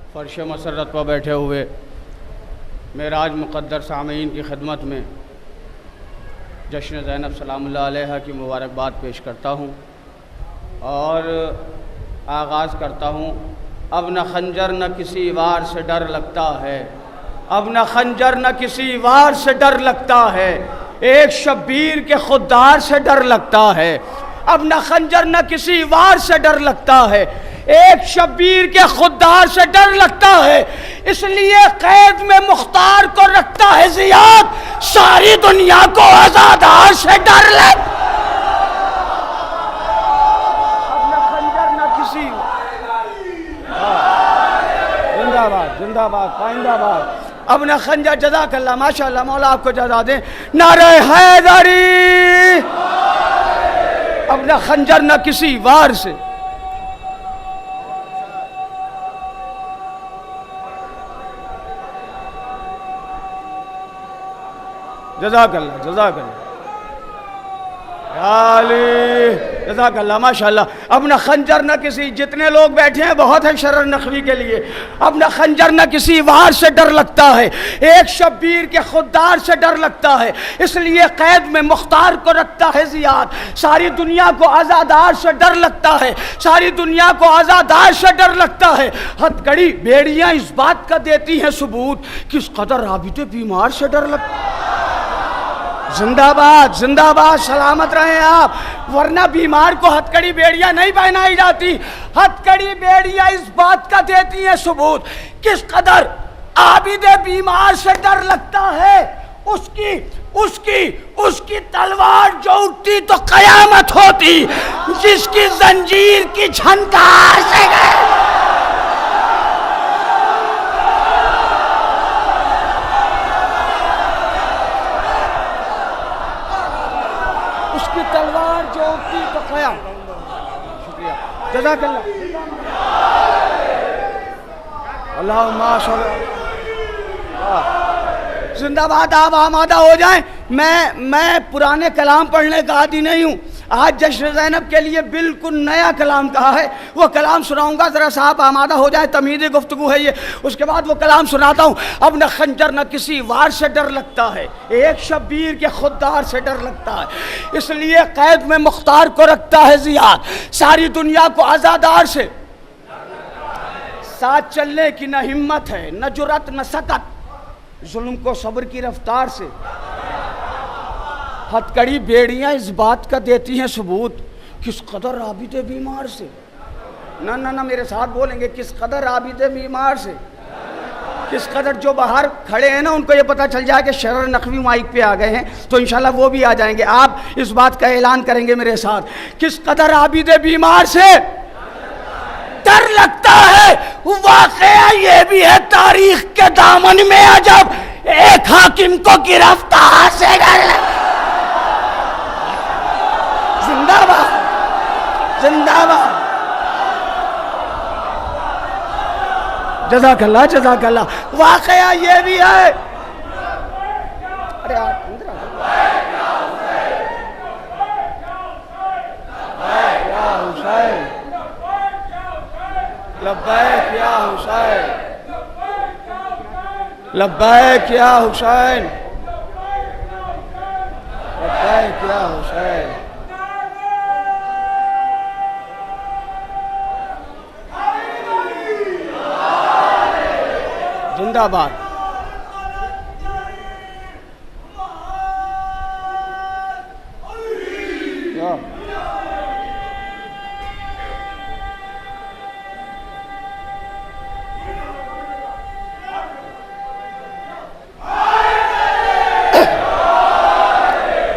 फ़र्श मसरत पर बैठे हुए मेराज मुक़द्दर सामीन की खिदमत में जश्न ज़ैनब सलामुल्लाह अलैहा की मुबारकबाद पेश करता हूँ और आगाज़ करता हूँ। अब न खंजर न किसी वार से डर लगता है, अब न खंजर न किसी वार से डर लगता है, एक शब्बीर के खुददार से डर लगता है। अब न खंजर न किसी वार से डर लगता है, एक शब्बीर के खुददार से डर लगता है, इसलिए कैद में मुख्तार को रखता है ज़ियाद, सारी दुनिया को आज़ादार से डर लगता। अब न खंजर न किसी, जिंदाबाद जिंदाबाद पाइंदाबाद। अब न खंजर, जज़ाकल्लाह माशाअल्लाह, मौला आपको जज़ा दे। नारे हैदरी, अब न खंजर न किसी वार से। जज़ाकल्लाह जज़ाकल्लाह जज़ाकल्लाह माशाअल्लाह। अब न खंजर न किसी, जितने लोग बैठे हैं बहुत है शरर नखवी के लिए। अब न खंजर न किसी वार से डर लगता है, एक शब्बीर के खुददार से डर लगता है, इसलिए कैद में मुख्तार को रखता है ज़ियाद, सारी दुनिया को आज़ादार से डर लगता है, सारी दुनिया को आज़ादार से डर लगता है। हथकड़ी बेड़ियाँ इस बात का देती हैं सबूत, किस कदर राबिते बीमार से डर लगता है। जिंदाबाद जिंदाबाद, सलामत रहें आप, वरना बीमार को हथकड़ी बेड़ियां नहीं पहनाई जाती। हथकड़ी बेड़ियां इस बात का देती हैं सबूत, किस कदर आबिदे बीमार से डर लगता है। उसकी उसकी उसकी तलवार जो उठती तो कयामत होती, जिसकी जंजीर की झनकार से तलवार जो उठती तो कया। शुक्रिया, जज़ाकल्लाह। अल्लाहुम्मा जिंदाबाद। आप आमादा हो जाएं। मैं पुराने कलाम पढ़ने का आदी नहीं हूँ। आज जश्न ज़ैनब के लिए बिल्कुल नया कलाम कहा है, वो कलाम सुनाऊंगा, ज़रा साहब आमादा हो जाए, तमीज़ गुफ्तगू है ये। उसके बाद वो कलाम सुनाता हूँ। अब न खंजर न किसी वार से डर लगता है, एक शब्बीर के खुददार से डर लगता है, इसलिए कैद में मुख्तार को रखता है ज़ियाद, सारी दुनिया को आज़ादार से। साथ चलने की न हिम्मत है, न जुरत न सकत, जुल्म को सब्र की रफ्तार से। हथकड़ी बेड़ियां इस बात का देती हैं सबूत, किस कदर आबिदे बीमार से। ना ना ना, मेरे साथ बोलेंगे, किस कदर आबिदे बीमार से। किस कदर जो बाहर खड़े हैं ना, उनको ये पता चल जाए कि शरर नखवी माइक पे आ गए हैं, तो इंशाल्लाह वो भी आ जाएंगे। आप इस बात का ऐलान करेंगे मेरे साथ, किस कदर आबिदे बीमार से डर लगता है। वाक़या ये भी है तारीख के दामन में अजब, एक हाकिम को गिरफ्तार से डर लगता। जिंदाबाद जिंदाबाद, जज़ाकल्लाह जज़ाकल्लाह। वाक़या ये भी है। अरे आप अंदर या हुसैन, लब्बैक या हुसैन, लब्बैक या हुसैन, लब्बैक या हुसैन। जिंदाबाद।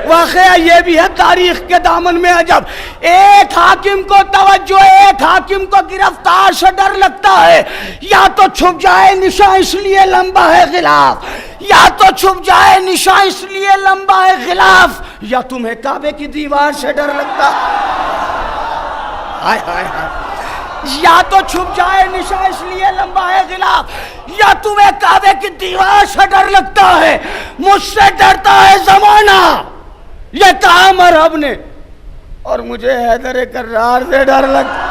वाक़या ये भी है तारीख के दामन में अजब, एक हाकिम को तवज्जो, एक हाकिम को गिरफ्तार से डर लगता है। या तो छुप जाए निशा इसलिए लंबा है गिलाफ, या तो छुप जाए निशा इसलिए लंबा है गिलाफ, या तुम्हें काबे की दीवार से डर लगता। हाय हाय हाय। या तो छुप जाए निशा इसलिए लंबा है गिलाफ, या तुम्हें काबे की दीवार से डर लगता है। मुझसे डरता है जमाना, ये कहा मरहब ने, और मुझे हैदर कर्रार से डर लगता।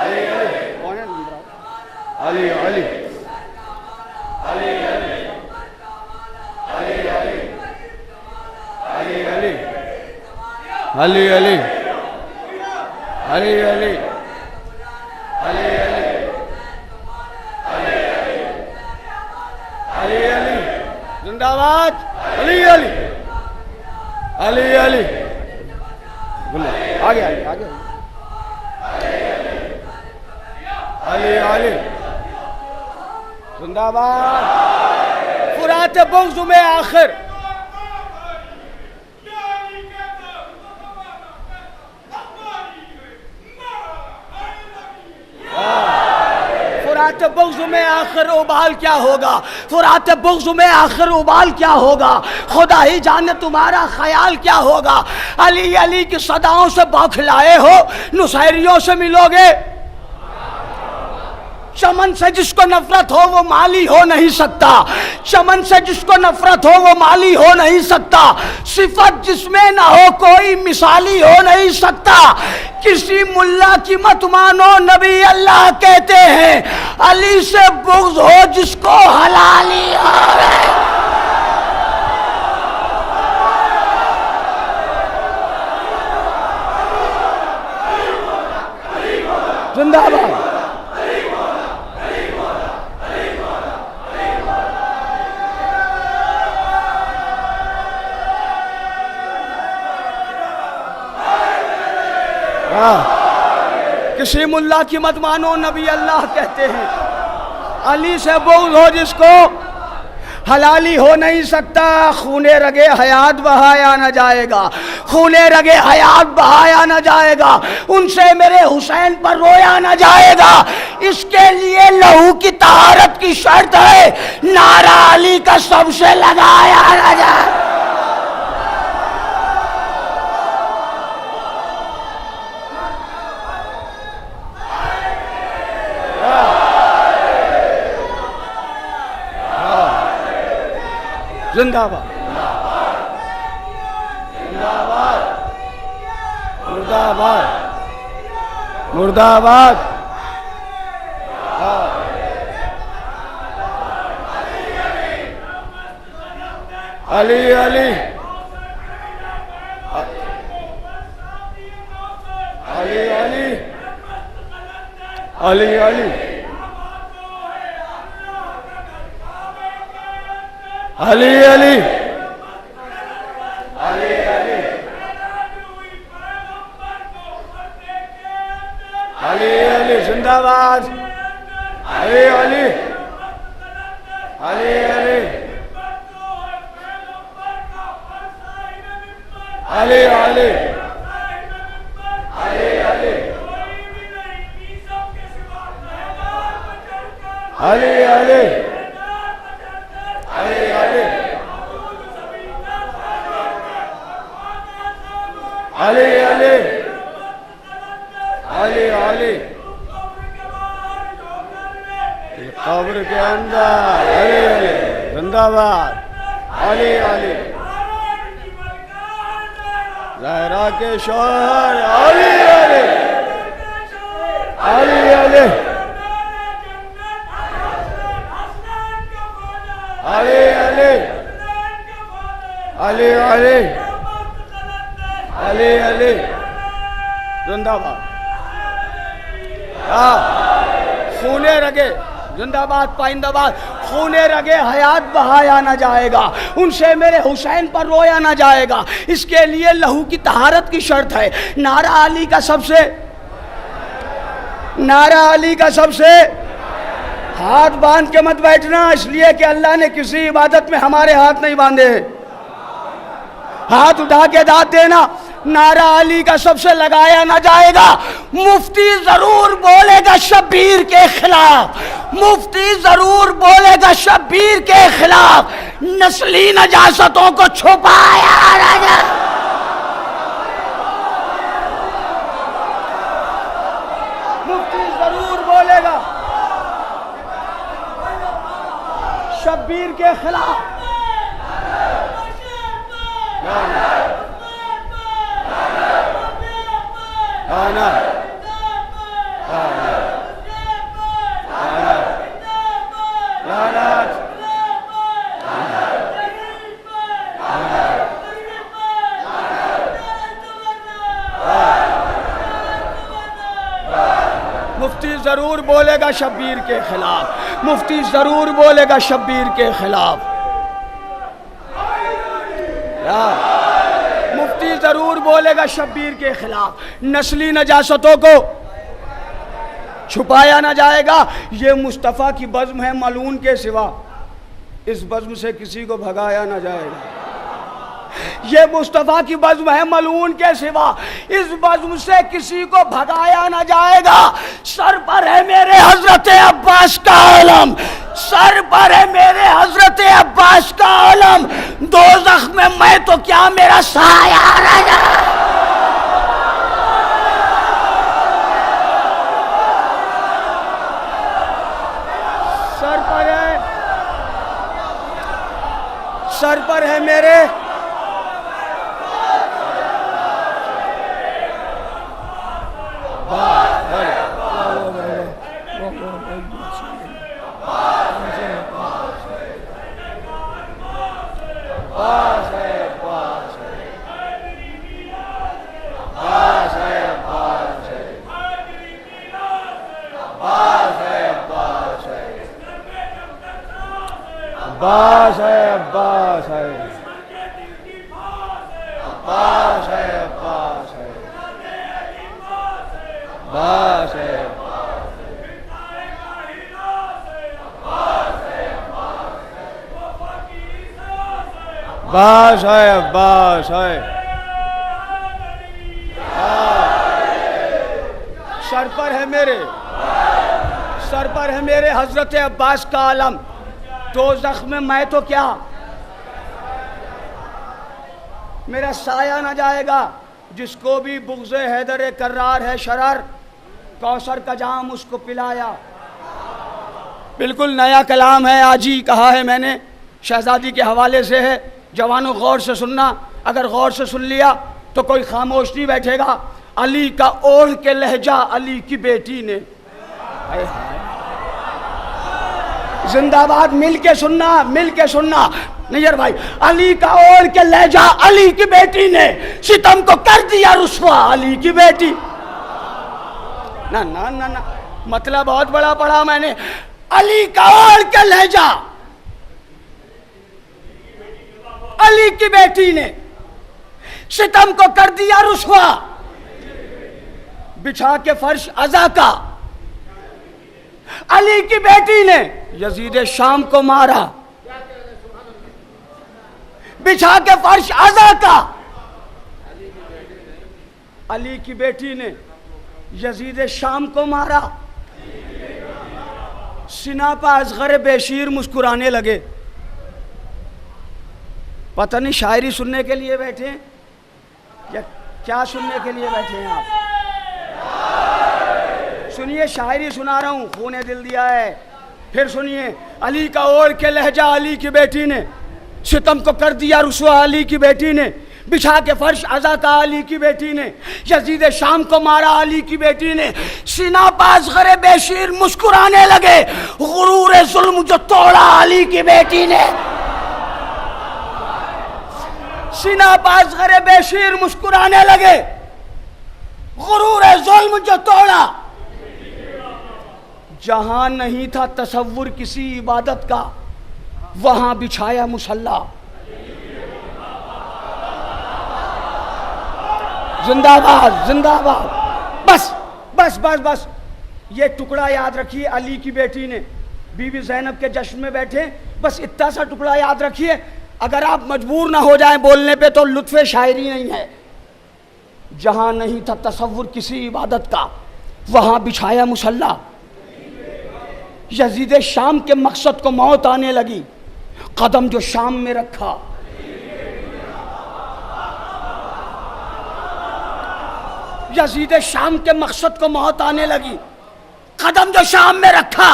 अली अली अली अली अली अली अली अली अली अली अली अली अली अली जिंदाबाद अली अली अली अली आगे आगे आगे अली अली जिंदाबाद फुरात बुग़्ज़ में आखिर फुरात बुग़्ज़ में आखिर उबाल क्या होगा, फुरात बुग़्ज़ में आखिर उबाल क्या होगा, खुदा ही जाने तुम्हारा ख्याल क्या होगा। अली अली की सदाओं से बौखलाए हो, नुसैरियों से मिलोगे। चमन से जिसको नफरत हो वो माली हो नहीं सकता, चमन से जिसको नफरत हो वो माली हो नहीं सकता, सिफत जिसमें ना हो कोई मिसाली हो नहीं सकता। किसी मुल्ला की मत मानो, नबी अल्लाह कहते हैं अली से बुग़्ज़ हो जिसको हलाली हो। जिंदाबाद किसी मुल्ला की मत मानो, नबी अल्लाह कहते हैं अली से बुग़्ज़ हो जिसको हलाली हो नहीं सकता। खूने रगे हयात बहाया न जाएगा, खूने रगे हयात बहाया न जाएगा, उनसे मेरे हुसैन पर रोया न जाएगा। इसके लिए लहू की तहारत की शर्त है, नारा अली का सबसे लगाया न जाए। जिंदाबाद जिंदाबाद मुर्दाबाद मुर्दाबाद अली अली अली अली अली अली अली अली अली अली अली अली जिंदाबाद अली अली अली अली अली अली अली अली अली अली अली अली कब्र के अंदर अली अली जिंदाबाद अली अली ज़हरा के शोहर अली अली अली अली अली अली अली अली अली अली जिंदाबाद खूने रगे जिंदाबाद पाइंदाबाद खूने रगे हयात बहाया ना जाएगा, उनसे मेरे हुसैन पर रोया ना जाएगा। इसके लिए लहू की तहारत की शर्त है। नारा अली का सबसे हाथ बांध के मत बैठना, इसलिए कि अल्लाह ने किसी इबादत में हमारे हाथ नहीं बांधे। हाथ उठा के दाद देना, नारा अली का सबसे लगाया ना जाएगा। मुफ्ती जरूर बोलेगा शब्बीर के खिलाफ, मुफ्ती जरूर बोलेगा शब्बीर के खिलाफ, नस्ली नजासतों को छुपाया ना जाए। मुफ्ती जरूर बोलेगा शब्बीर के खिलाफ। आना ज़रूर बोलेगा शब्बीर के खिलाफ, मुफ्ती ज़रूर बोलेगा शब्बीर के खिलाफ, मुफ्ती ज़रूर बोलेगा शब्बीर के खिलाफ। नस्ली नजासतों को छुपाया ना जाएगा। ये मुस्तफ़ा की बज़्म है मलून के सिवा, इस बज़्म से किसी को भगाया ना जाएगा। ये मुस्तफ़ा की बज़्म है मलून के सिवा, इस बज़्म से किसी को भगाया ना जाएगा। सर पर है मेरे हज़रत अब्बास का आलम, सर पर है मेरे हज़रत अब्बास का आलम, दोज़ख में मैं तो क्या मेरा साया रह जाए। सर पर है मेरे अब्बास है, अब्बास है, अब्बास है, अब्बास है, अब्बास है, अब्बास है, अब्बास है। सर पर है मेरे, सर पर है मेरे हजरत अब्बास का आलम, दोज़ख में मैं तो क्या मेरा साया ना जाएगा। जिसको भी बुग़्ज़ हैदर कर्रार है शरार, कौसर का जाम उसको पिलाया। बिल्कुल नया कलाम है, आज ही कहा है मैंने, शहज़ादी के हवाले से है। जवानों गौर से सुनना, अगर गौर से सुन लिया तो कोई खामोश नहीं बैठेगा। अली का ओढ़ के लहजा अली की बेटी ने, जिंदाबाद, मिल के सुनना, मिल के सुनना नैयर भाई। अली का ओढ़ के लहजा अली की बेटी ने सितम को कर दिया रुस्वा अली की बेटी। ना ना ना ना, मतलब बहुत बड़ा पढ़ा मैंने। अली का ओढ़ के लहजा अली की बेटी ने सितम को कर दिया रुस्वा, बिछा के फर्श अज़ा का अली की बेटी ने यजीद शाम को मारा, बिछा के फर्श अज़ा का अली की बेटी ने यजीद शाम को मारा। सिना पर असग़र बेशीर मुस्कुराने लगे। पता नहीं शायरी सुनने के लिए बैठे हैं या क्या सुनने के लिए बैठे हैं आप। सुनिए, शायरी सुना रहा हूँ, खूने दिल दिया है। फिर सुनिए, अली का ओढ़ के लहजा अली की बेटी ने सितम को कर दिया रुस्वा अली की बेटी ने, बिछा के फर्श अज़ा का अली की बेटी ने यजीद शाम को मारा अली की बेटी ने। सीना पास गरे बेशीर मुस्कुराने लगे, गुरूर जुल्म जो तोड़ा अली की बेटी ने। सीना पास गरे बेशीर मुस्कुराने लगे, गुरूर जुल्म जो तोड़ा। जहां नहीं था तसव्वुर किसी इबादत का, वहां बिछाया मुसल्ला। जिंदाबाद जिंदाबाद। बस बस बस बस, ये टुकड़ा याद रखिए। अली की बेटी ने बीबी ज़ैनब के जश्न में बैठे, बस इतना सा टुकड़ा याद रखिए। अगर आप मजबूर ना हो जाएं बोलने पे तो लुत्फ़े शायरी नहीं है। जहां नहीं था तसव्वुर किसी इबादत का, वहां बिछाया मुसल्ला। यजीद शाम के मकसद को मौत आने लगी, कदम जो शाम में रखा। यजीद शाम के मकसद को मौत आने लगी, कदम जो शाम में रखा।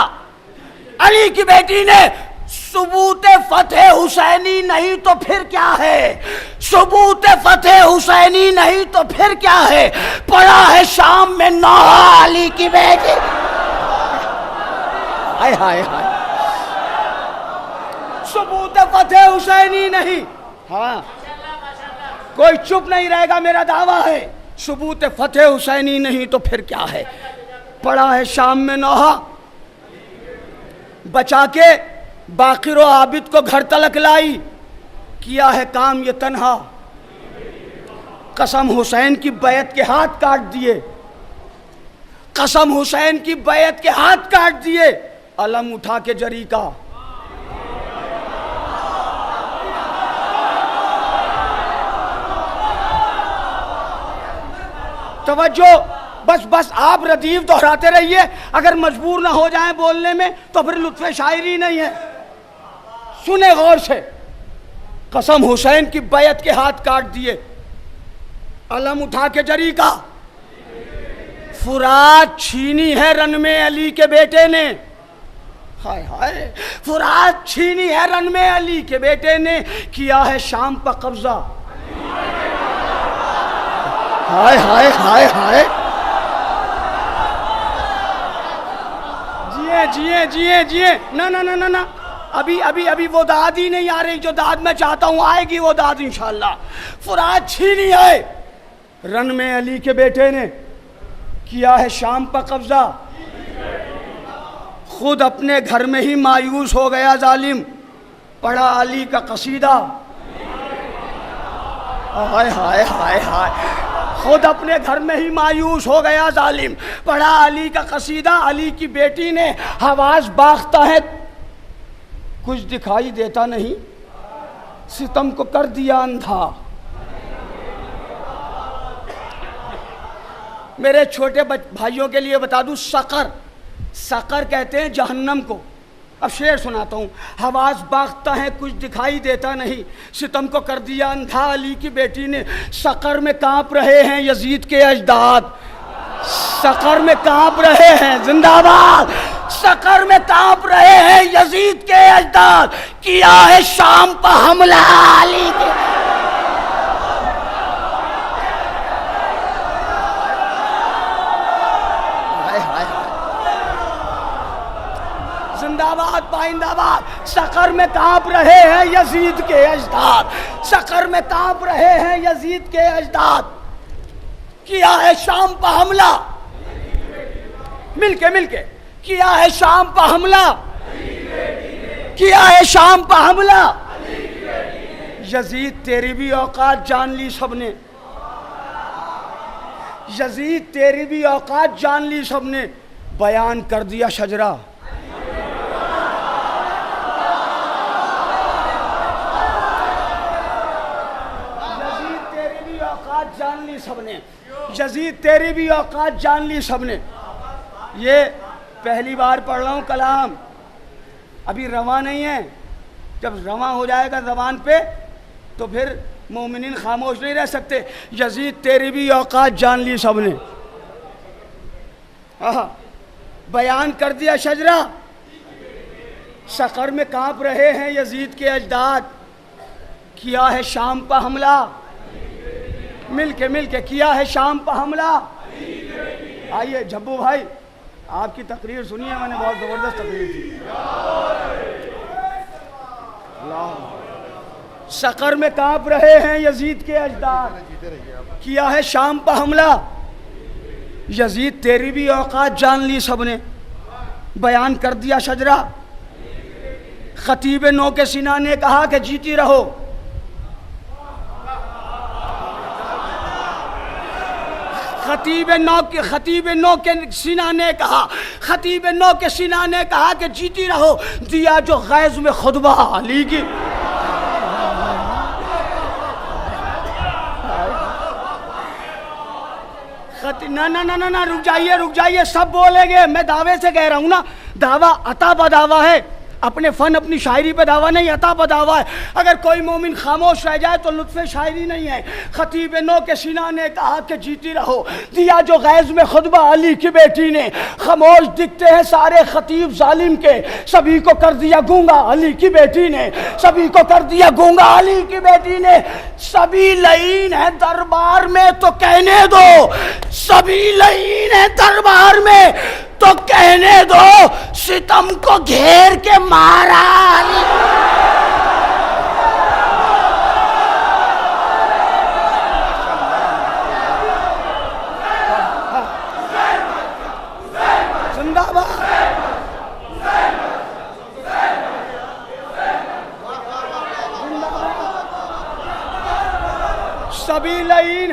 अली की बेटी ने सबूत फतेह हुसैनी नहीं तो फिर क्या है, सबूत फतेह हुसैनी नहीं तो फिर क्या है, पड़ा है शाम में नौहा अली की बेटी। हाय हाय हाय, सबूत फतेह हुसैनी नहीं। हाँ, कोई चुप नहीं रहेगा, मेरा दावा है। सबूत फतेह हुसैनी नहीं तो फिर क्या है, पड़ा है शाम में नौहा बचा के बाकिर व आबिद को घर तलक लाई, किया है काम ये तन्हा। कसम हुसैन की बैत के हाथ काट दिए, कसम हुसैन की बैत के हाथ काट दिए, अलम उठा के जरी का। तवज्जो, बस बस आप रदीफ दोहराते रहिए, अगर मजबूर ना हो जाएं बोलने में तो फिर लुत्फ़े शायरी नहीं है। सुने गौर से, कसम हुसैन की बैत के हाथ काट दिए, अलम उठा के जरी का। फुरात छीनी है रन में अली के बेटे ने, हाय हाय, फुरात छीनी है रन में अली के बेटे ने, किया है शाम पर कब्जा। हाय हाय हाय हाय, जिए जिए जिए जिए, ना ना ना ना ना, अभी अभी अभी वो दाद ही नहीं आ रही जो दाद मैं चाहता हूं, आएगी वो दाद इंशाअल्लाह। फुरात छीनी है रन में अली के बेटे ने, किया है शाम पर कब्जा। खुद अपने घर में ही मायूस हो गया जालिम, पढ़ा अली का कसीदा। हाय हाय हाय हाय, खुद अपने घर में ही मायूस हो गया जालिम, पढ़ा अली का कसीदा। अली की बेटी ने हवास बाख्ता है, कुछ दिखाई देता नहीं, सितम को कर दिया अंधा। मेरे छोटे भाइयों के लिए बता दूं, सकर, सकर कहते हैं जहन्नम को। अब शेर सुनाता हूँ। हवास बाख्ता है कुछ दिखाई देता नहीं, सितम को कर दिया अंधा। अली की बेटी ने सकर में कांप रहे हैं यजीद के अजदाद, सकर में कांप रहे हैं, जिंदाबाद, सकर में कांप रहे हैं यजीद के अजदाद, किया है शाम पर हमला अली के। जिंदाबाद पाइंदाबाद, सकर में कांप रहे हैं यजीद के अजदाद, सकर में कांप रहे हैं यजीद के अजदाद, किया है शाम पर हमला। मिलके मिलके, किया है शाम पर हमला, किया है शाम पर हमला। यजीद तेरी भी औकात जान ली सबने, यजीद तेरी भी औकात जान ली सबने, बयान कर दिया शजरा। जान ली सबने, यजीद तेरी भी औकात जान ली सबने। ये पहली बार पढ़ रहा हूँ कलाम, अभी रवा नहीं है, जब रवा हो जाएगा ज़बान पे तो फिर मोमिनीन खामोश नहीं रह सकते। यजीद तेरी भी औकात जान ली सबने, बयान कर दिया शजरा। सकर में कांप रहे हैं यजीद के अजदाद, किया है शाम पर हमला। मिलके मिलके, किया है शाम पर हमला। आइए झब्बू भाई, आपकी तकरीर सुनिए, मैंने बहुत ज़बरदस्त तकरीर थी। सकर में कांप रहे हैं यजीद के अजदाद, किया है शाम पर हमला। यजीद तेरी भी औकात जान ली सबने, बयान कर दिया शजरा। खतीब नौ के सीना ने कहा कि जीती रहो, खतीब नौ के सीना ने कहा, खतीब नौ के सीना ने कहा कि जीती रहो, दिया जो गैज़ में खुतबा अली की। ना ना ना ना ना, रुक जाइए, सब बोलेंगे, मैं दावे से कह रहा हूँ ना, दावा अता बदावा है, अपने फ़न अपनी शायरी पे दावा नहीं, अता पर दावा है। अगर कोई मोमिन खामोश रह जाए तो लुत्फ़े शायरी नहीं है। खतीब नौ के सीना ने कहा कि जीती रहो, दिया जो गैज़ में खुतबा अली की बेटी ने। खामोश दिखते हैं सारे खतीब जालिम के, सभी को कर दिया गूंगा अली की बेटी ने, सभी को कर दिया गूंगा अली की बेटी ने। सभी लईन है दरबार में तो कहने दो, सभी लईन है दरबार में तो कहने दो, सितम को घेर के मारा अली। जिंदाबाद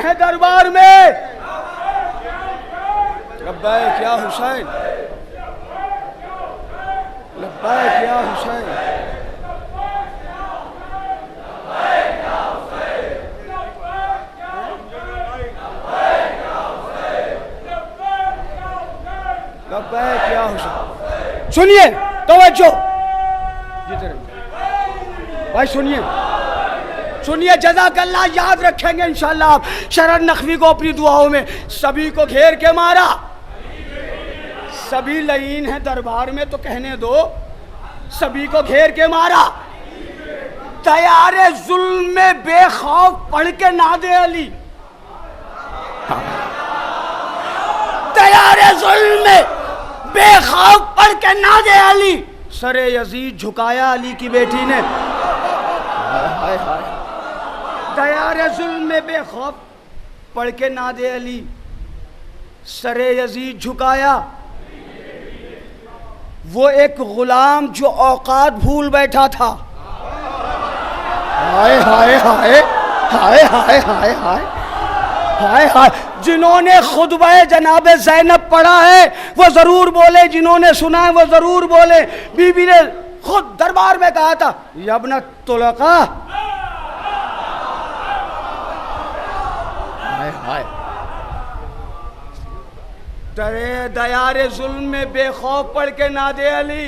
है दरबार में। लब्बैक या हुसैन, लब्बैक या हुसैन। लब्बैक या हुसैन। सुनिए, तवज्जो भाई, सुनिए सुनिए, जज़ाकल्लाह। याद रखेंगे इंशाअल्लाह। आप शरण नखवी को अपनी दुआओं में। सभी को घेर के मारा, सभी लईन है दरबार में तो कहने दो, सभी को घेर के मारा। तैयारे जुल्म में बेखौफ पढ़ के नादे अली, तैयारे जुल्म में बेखौफ पढ़ के नादे अली। सरे यजीद झुकाया अली की बेटी ने। हाय हाय। तैयारे जुल्म में बेखौफ पढ़ के नादे अली, सरे यजीद झुकाया। वो एक गुलाम जो औकात भूल बैठा था। हाय हाय हाय हाय हाय हाय हाय हाय हाय। जिन्होंने खुतबा जनाबे ज़ैनब पढ़ा है वो जरूर बोले, जिन्होंने सुना है वो जरूर बोले। बीबी ने खुद दरबार में कहा था, यब्न तुलका। हाय हाय। तरे दयारे जुल्म में बेखौफ पढ़ के नादे अली,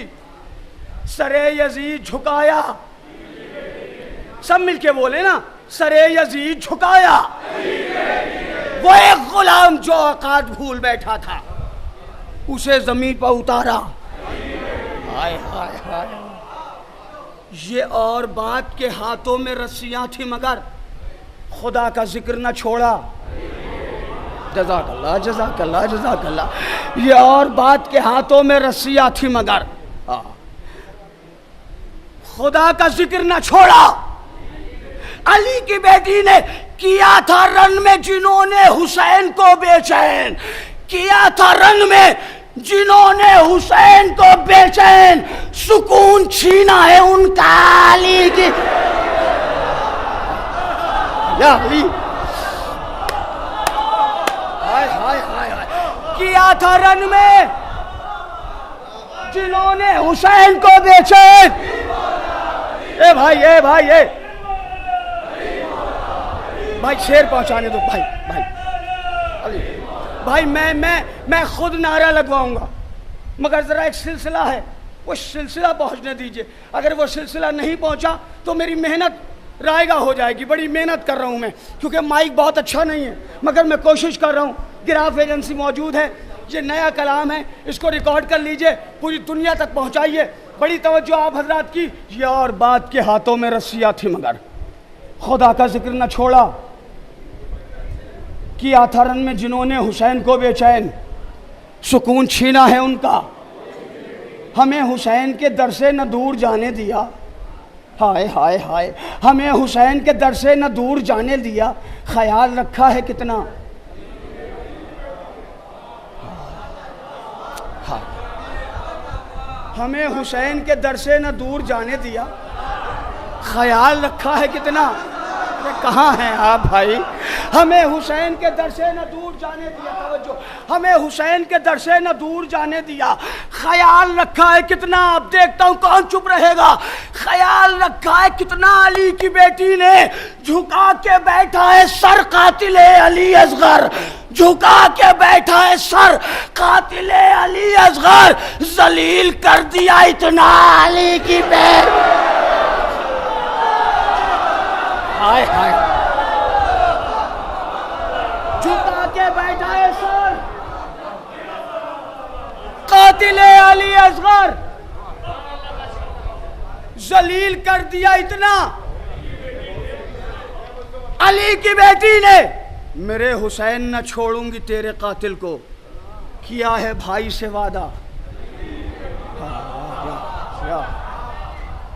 सरे यजीद झुकाया। सब मिलके बोले ना, सरे यजीद झुकाया। वो एक गुलाम जो औकात भूल बैठा था, उसे जमीन पर उतारा। हाय हाय हाय। ये और बात के हाथों में रस्सियां थी मगर खुदा का जिक्र न छोड़ा। जज़ाकल्लाह जज़ाकल्लाह जज़ाकल्लाह। ये और बात के हाथों में रस्सियां थी मगर खुदा का जिक्र न छोड़ा। अली की बेटी ने किया था रन में जिन्होंने हुसैन को बेचैन, किया था रन में जिन्होंने हुसैन को बेचैन। सुकून छीना है उनका अली की। या अली, हाय हाय हाय हाय। किया था रन में जिन्होंने हुसैन को बेचैन। ए भाई, ए भाई, ए भाई, शेर पहुंचाने दो भाई। भाई अली भाई, मैं खुद नारा लगवाऊंगा मगर जरा एक सिलसिला है, वो सिलसिला पहुंचने दीजिए। अगर वो सिलसिला नहीं पहुंचा तो मेरी मेहनत रायगा हो जाएगी। बड़ी मेहनत कर रहा हूं मैं, क्योंकि माइक बहुत अच्छा नहीं है मगर मैं कोशिश कर रहा हूं। गिराफ एजेंसी मौजूद है, ये नया कलाम है, इसको रिकॉर्ड कर लीजिए, पूरी दुनिया तक पहुंचाइए। बड़ी तवज्जो आप हजरात की। ये और बात के हाथों में रस्सियां थी मगर खुदा का जिक्र न छोड़ा। किया था रन में जिन्होंने हुसैन को बेचैन। सुकून छीना है उनका, हमें हुसैन के दर से न दूर जाने दिया। हाय हाय हाय। हमें हुसैन के दर से न दूर जाने दिया। ख्याल रखा है कितना। हाँ, हमें हुसैन के दर से न दूर जाने दिया। ख्याल रखा है कितना। कहाँ हैं आप भाई। हमें हुसैन के दर से न दूर जाने दिया। तवज्जो, हमें हुसैन के दर से न दूर जाने दिया। ख्याल रखा है कितना। अब देखता हूँ कौन चुप रहेगा। ख्याल रखा है कितना। अली की बेटी ने झुका के बैठा है सर कातिले अली असगर। झुका के बैठा है सर कातिले अली असगर। जलील कर दिया इतना अली की बेटी। हाय हाय। झुका के बैठा है सर कातिले अली असगर। जलील कर दिया इतना अली की बेटी ने। मेरे हुसैन न छोड़ूंगी तेरे कातिल को। किया है भाई से वादा।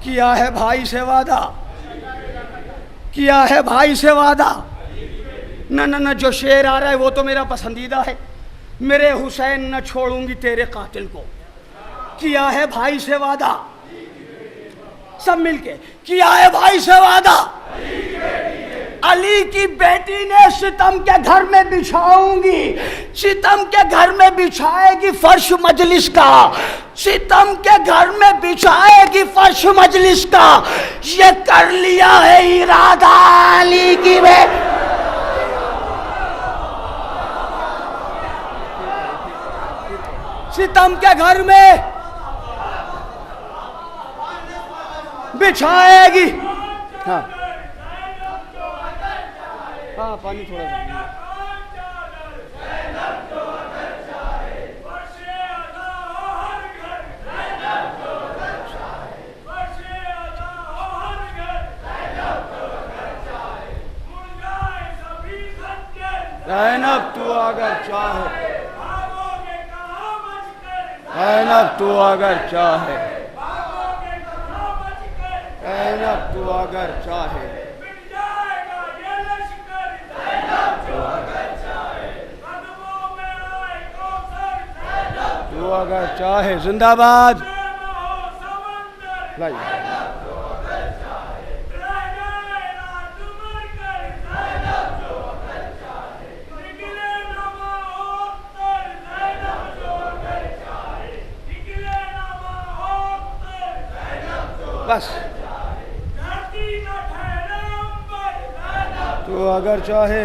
किया है भाई से वादा। किया है भाई से वादा। न न न, जो शेर आ रहा है वो तो मेरा पसंदीदा है। मेरे हुसैन न छोड़ूंगी तेरे कातिल को। किया है भाई से वादा। सब मिलके किया है भाई से वादा। अली की बेटी ने सितम के घर में बिछाऊंगी, सितम के घर में बिछाएगी फर्श मजलिस का, सितम के घर में बिछाएगी फर्श मजलिस का, ये कर लिया है इरादा अली की बेटी। सितम के घर में बिछाएगी। हाँ हाँ, पानी थोड़ा ज़ैनब तू अगर चाहे, ज़ैनब तू अगर चाहे, ज़ैनब तू अगर चाहे, तू अगर चाहे, जिंदाबाद। बस तू अगर चाहे,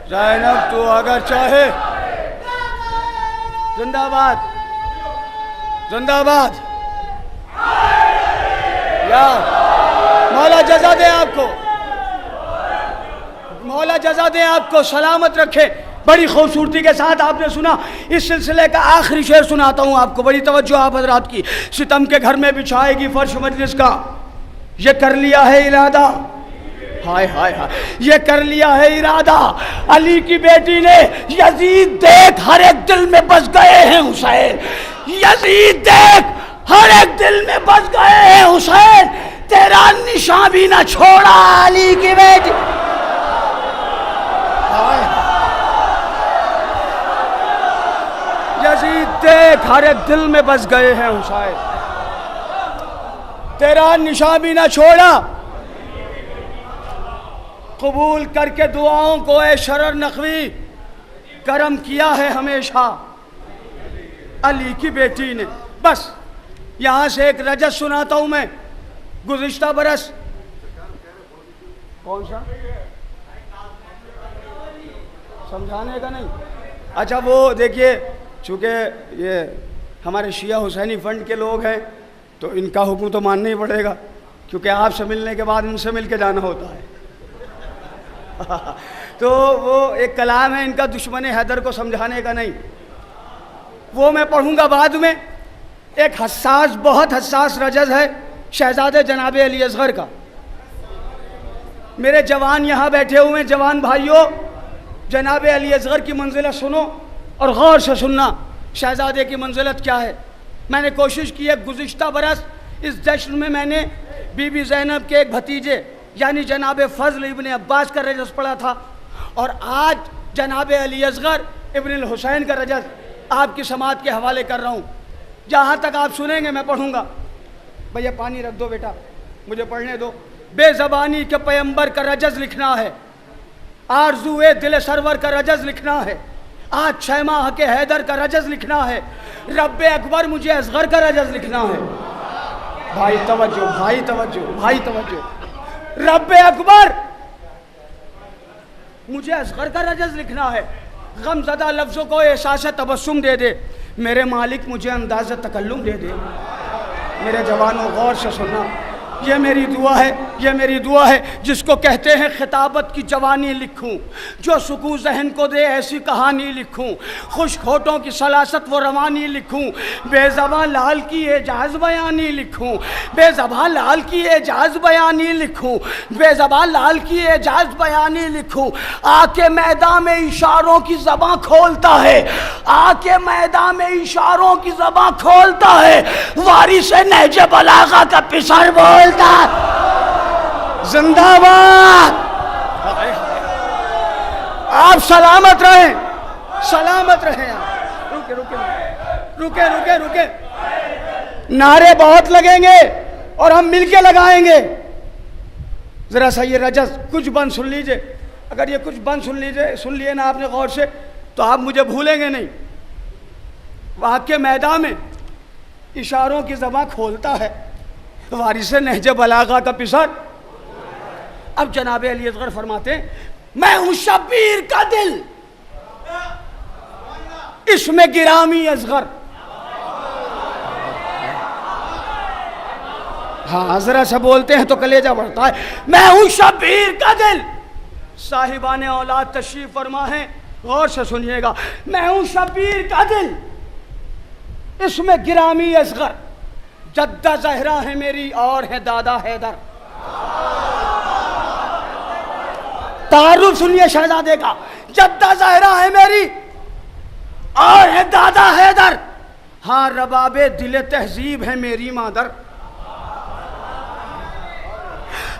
ज़ैनब तू अगर चाहे, जिंदाबाद जिंदाबाद। या मौला जज़ा दे आपको, मौला जज़ा दे आपको, सलामत रखे। बड़ी खूबसूरती के साथ आपने सुना। इस सिलसिले का आखिरी शेर सुनाता हूँ आपको, बड़ी तवज्जो आप हजरात की। सितम के घर में बिछाएगी फर्श मजलिस का, ये कर लिया है इरादा, हाय हाय हाय, ये कर लिया है इरादा अली की बेटी ने। यजीद देख हर एक दिल में बस गए हैं हुसैन, यजीद देख हर एक दिल में बस गए हैं हुसैन, तेरा निशान भी ना छोड़ा अली की बेटी। यजीद देख हर एक दिल में बस गए हैं हुसैन, तेरा निशान भी ना छोड़ा। कबूल करके दुआओं को ए शरर नकवी, करम किया है हमेशा अली की बेटी ने। बस यहाँ से एक रजस सुनाता हूँ मैं। गुज़िश्ता बरस, कौन सा समझाने का नहीं, अच्छा वो देखिए, चूँकि ये हमारे शिया हुसैनी फंड के लोग हैं तो इनका हुक्म तो मानना ही पड़ेगा, क्योंकि आपसे मिलने के बाद इनसे मिल के जाना होता है। तो वो एक कलाम है इनका, दुश्मन हैदर को समझाने का नहीं, वो मैं पढ़ूंगा बाद में। एक हसास, बहुत हसास रजज़ है शहजादे जनाब अली असगर का। मेरे जवान यहाँ बैठे हुए हैं, जवान भाइयों, जनाब अली असगर की मंजिलत सुनो और गौर से सुनना शहजादे की मंजिलत क्या है। मैंने कोशिश की है, गुज़िश्ता बरस इस जश्न में मैंने बीबी ज़ैनब के एक भतीजे यानी जनाब फ़ज़ल इब्न अब्बास का रजज़ पढ़ा था, और आज जनाब अली असगर इब्न हुसैन का रजज़ आपकी समात के हवाले कर रहा हूँ। जहाँ तक आप सुनेंगे मैं पढ़ूँगा। भैया पानी रख दो बेटा, मुझे पढ़ने दो। बेज़बानी के पैगंबर का रजज़ लिखना है, आरज़ूए दिल सरवर का रजज़ लिखना है, आज 6 माह के हैदर का रजज़ लिखना है, रब्बे अकबर मुझे असगर का रजज़ लिखना है। भाई तवज्जो, भाई तवज्जो, भाई तवज्जो। रब्बे अकबर मुझे असगर का रजज़ लिखना है, गमज़दा लफ्ज़ों को एहसास तबस्सुम दे दे, मेरे मालिक मुझे अंदाज़ तकल्लुम दे दे। मेरे जवानों गौर से सुनना, ये मेरी दुआ है, ये मेरी दुआ है जिसको कहते हैं खिताबत की जवानी लिखूं, जो सुकून जहन को दे ऐसी कहानी लिखूं, खुश होठों की सलासत वो रवानी लिखूं, बेज़बान लाल की एजाज़ बयानी लिखूं, बेज़बान लाल की एजाज़ बयानी लिखूं, बेज़बान लाल की एजाज़ बयानी लिखूं। आके मैदान में इशारों की ज़बां खोलता है, आके मैदान में इशारों की ज़बां खोलता है, वारिस नहजे बलागा का पिसर बोलता। जिंदाबाद। आप सलामत रहें, सलामत रहें आप। रुके रुके रुके रुके रुके, नारे बहुत लगेंगे और हम मिलके लगाएंगे। जरा सा ये रजस कुछ बंद सुन लीजिए, अगर ये कुछ बंद सुन लिए ना आपने गौर से, तो आप मुझे भूलेंगे नहीं। वहां के मैदान में इशारों की ज़बान खोलता है वारिस नहज बलागा का पिसर। अब जनाब अली असगर फरमाते हैं, मैं हूं शब्बीर का दिल, इसमें गिरामी असगर। हाँ जरा सा बोलते हैं तो कलेजा बढ़ता है। मैं हूं शब्बीर का दिल, साहिबाने औलाद तशरीफ फरमा है, गौर से सुनिएगा। मैं हूं शब्बीर का दिल, इसमें गिरामी असगर। जद्दा जहरा है मेरी और है दादा हैदर। तारुफ सुनिए शहजादे का, जद्दा जहरा है मेरी और है दादा हैदर। हाँ रबाबे दिले तहजीब है मेरी मादर।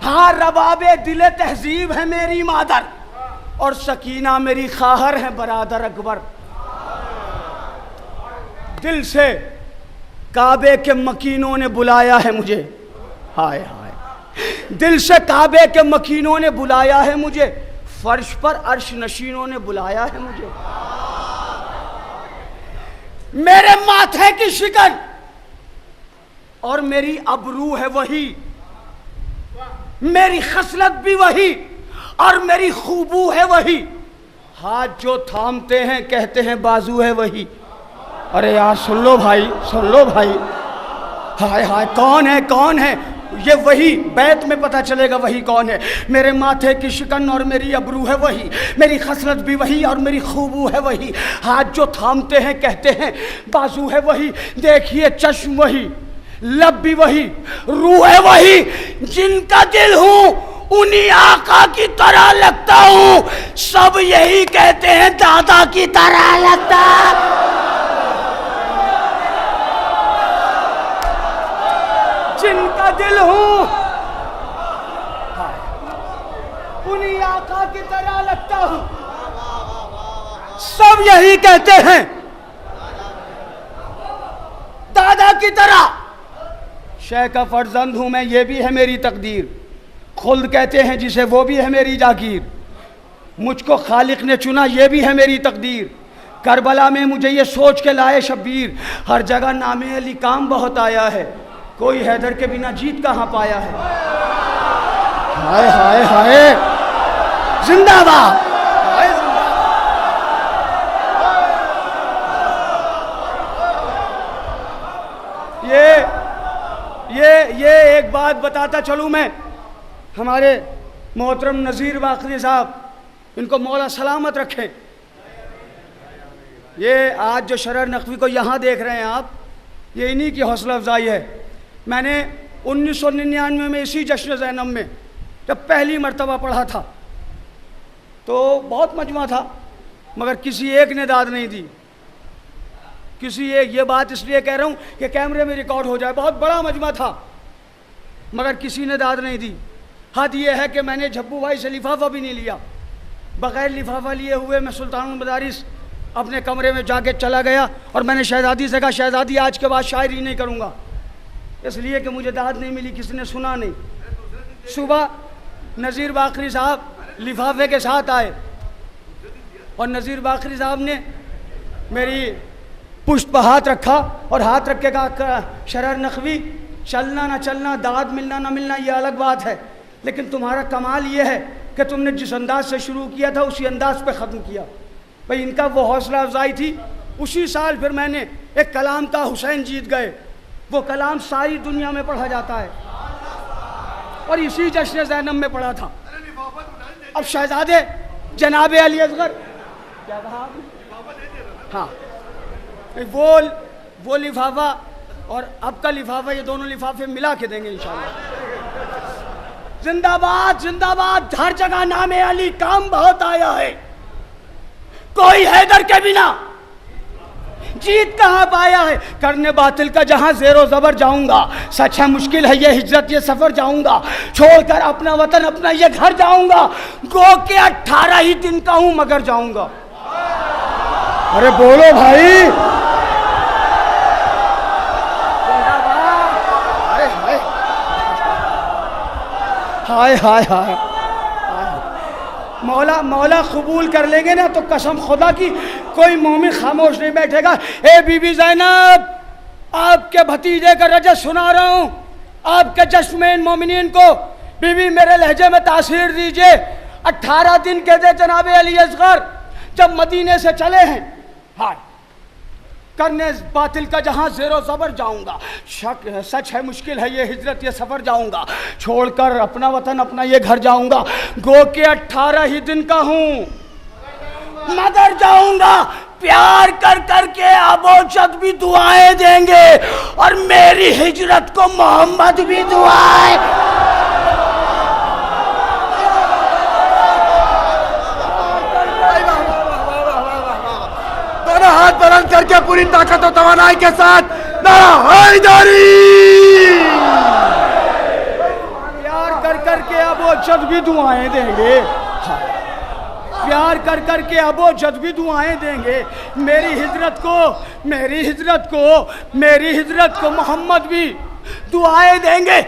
हाँ रबाबे दिले तहजीब है मेरी मादर, और सकीना मेरी खाहर है बरादर अकबर। दिल से काबे के मकीनों ने बुलाया है मुझे, हाय हाय। दिल से काबे के मकीनों ने बुलाया है मुझे, फर्श पर अर्श नशीनों ने बुलाया है मुझे। मेरे माथे की शिकन और मेरी अबरू है वही, मेरी खसलत भी वही और मेरी खूबू है वही। हाथ जो थामते हैं कहते हैं बाजू है वही। अरे यार सुन लो भाई, सुन लो भाई। हाय हाय, कौन है कौन है? ये वही, बैत में पता चलेगा वही कौन है। मेरे माथे की शिकन और मेरी अबरू है वही, मेरी खसलत भी वही और मेरी खूबू है वही। हाथ जो थामते हैं कहते हैं बाजू है वही। देखिए चश्म वही, लब भी वही, रूह है वही। जिनका दिल हूं उन्हीं आका की तरह लगता हूं। सब यही कहते हैं दादा की तरह लगता। जिनका दिल हूं उन्हीं आका की तरह लगता हूं। सब यही कहते हैं दादा की तरह। शेख का फर्जंद हूं मैं, ये भी है मेरी तकदीर। खुल्द कहते हैं जिसे, वो भी है मेरी जागीर। मुझको खालिक ने चुना, ये भी है मेरी तकदीर। करबला में मुझे ये सोच के लाए शब्बीर, हर जगह नामे अली काम बहुत आया है, कोई हैदर के बिना जीत कहाँ पाया है। हाय हाय हाय, जिंदाबाद। ये एक बात बताता चलूँ मैं, हमारे मोहतरम नज़ीर वाकरी साहब, इनको मौला सलामत रखें। ये आज जो शरर नकवी को यहाँ देख रहे हैं आप, ये इन्हीं की हौसला अफजाई है। मैंने 1999 में इसी जश्न ज़ैनब में जब पहली मर्तबा पढ़ा था, तो बहुत मजमा था, मगर किसी एक ने दाद नहीं दी। किसी एक, ये बात इसलिए कह रहा हूँ कि कैमरे में रिकॉर्ड हो जाए, बहुत बड़ा मजमा था, मगर किसी ने दाद नहीं दी। हद ये है कि मैंने झब्बू भाई से लिफाफा भी नहीं लिया। बग़ैर लिफाफा लिए हुए मैं सुल्तानुल मदारिस अपने कमरे में जाके चला गया और मैंने शहज़ादी से कहा, शहज़ादी आज के बाद शायरी नहीं करूँगा, इसलिए कि मुझे दाद नहीं मिली, किसी ने सुना नहीं। सुबह नज़ीर बाकरी साहब लिफाफे के साथ आए और नज़ीर बाकरी साहब ने मेरी पुष्ट पर हाथ रखा और हाथ रख के कहा, शरर नकवी, चलना ना चलना, दाद मिलना ना मिलना ये अलग बात है, लेकिन तुम्हारा कमाल ये है कि तुमने जिस अंदाज से शुरू किया था उसी अंदाज पे ख़त्म किया। भाई इनका वो हौसला अफजाई थी। उसी साल फिर मैंने एक कलाम का हुसैन जीत गए, वो कलाम सारी दुनिया में पढ़ा जाता है और इसी जश्न ज़ैनब में पढ़ा था। अब शहजादे जनाब अली असगर, क्या कहा आपने? हाँ, वो लिफाफा और अब का लिफाफा, ये दोनों लिफाफे मिला के देंगे इंशाल्लाह। जिंदाबाद जिंदाबाद, हर जगह नामे अली काम बहुत आया है, कोई हैदर के बिना जीत कहाँ पाया है। करने बातिल का जहाँ ज़ेरो ज़बर जाऊंगा, सच है मुश्किल है ये हिजरत ये सफ़र जाऊंगा, छोड़कर अपना वतन अपना ये घर जाऊंगा, गो के 18 ही दिन का हूँ मगर जाऊंगा। अरे बोलो भाई। हाय हाय हाय। मौला मौला कबूल कर लेंगे ना तो कसम खुदा की कोई मोमिन खामोश नहीं बैठेगा। ए बीबी ज़ैनब, आपके भतीजे का रजत सुना रहा हूँ, आपके जश्न मोमिनीन को। बीबी मेरे लहजे में तासीर दीजिए। 18 दिन कहते जनाब अली असगर जब मदीने से चले हैं, हाय करने बातिल का जहां ज़ेरो ज़बर जाऊंगा, शक है सच है मुश्किल है ये हिजरत ये सफ़र जाऊंगा, छोड़कर अपना वतन अपना ये घर जाऊंगा। गो के 18 ही दिन का हूं मगर जाऊंगा। प्यार कर करके अबोचद भी दुआएं देंगे और मेरी हिजरत को मोहम्मद भी दुआएं। दोनों हाथ बुलंद करके पूरी ताकत और तवानाई के साथ नारा हैदरी। प्यार कर करके अबोचद भी दुआएं देंगे, प्यार कर करके अबोचद भी दुआएं देंगे। मेरी हिजरत को मोहम्मद भी दुआएं देंगे।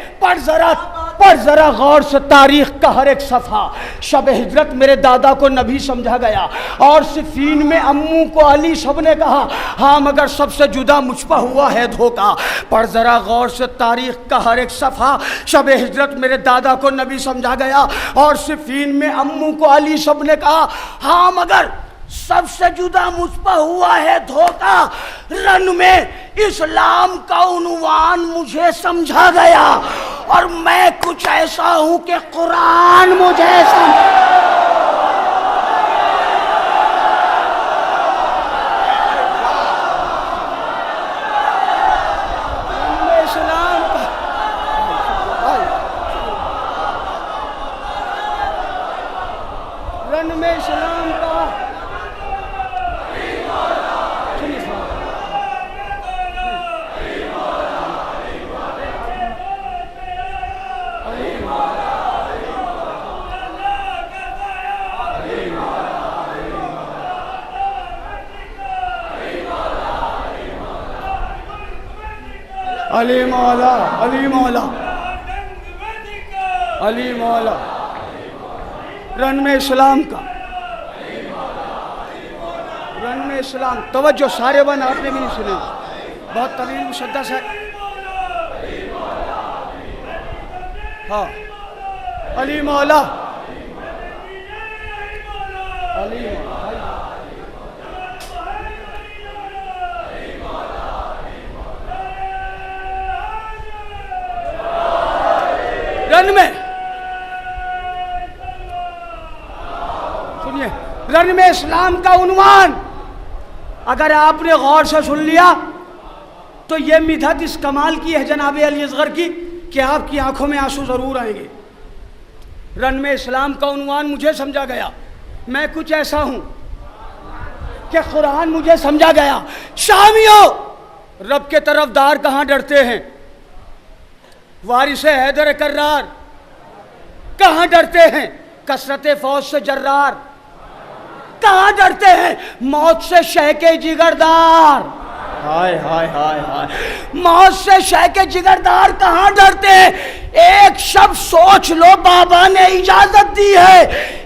पर जरा गौर से तारीख का हर एक सफ़ा। शब हिजरत मेरे दादा को नबी समझा गया और सिफीन में अम्मू को अली सब ने कहा, हाँ मगर सबसे जुदा मुझ पर हुआ है धोखा। पर जरा गौर से तारीख का हर एक सफ़ा। शब हिजरत मेरे दादा को नबी समझा गया और सिफीन में अम्मू को अली सब ने कहा, हाँ मगर सबसे जुदा मुझ पर हुआ है धोखा। रन में इस्लाम का उन्वान मुझे समझा गया और मैं कुछ ऐसा हूं कि कुरान मुझे रन में इस्लाम का अली मौला अली मौला अली मौला रन में इस्लाम का रन में इस्लाम। तवज्जो सारे बन आपने भी नहीं सुने, बहुत तवील मुशद्दस है। हाँ अली मौला अली रन में सुनिए, रन में इस्लाम का उन्वान अगर आपने गौर से सुन लिया तो ये मिदहत इस कमाल की है जनाब अली असगर की कि आपकी आंखों में आंसू जरूर आएंगे। रन में इस्लाम का उन्वान मुझे समझा गया, मैं कुछ ऐसा हूं कि कुरान मुझे समझा गया। शामियों, रब के तरफदार कहां डरते हैं? वारिसे हैदर कर्रार कहां डरते हैं? कसरत फौज से जर्रार कहां डरते हैं? मौत से शहके जिगरदार, हाय हाय हाय हाय, मौत से शहके जिगरदार कहां डरते हैं? एक शब्द सोच लो बाबा ने इजाजत दी है,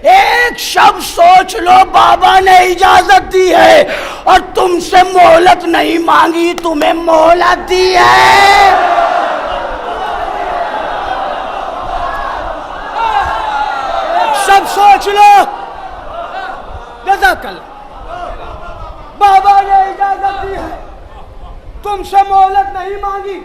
एक शब्द सोच लो बाबा ने इजाजत दी है और तुमसे मोहलत नहीं मांगी, तुम्हें मोहलत दी है। सब सोच लो, जज़ाकल्लाह, बाबा ने इजाजत दी है, तुमसे मोहलत नहीं मांगी।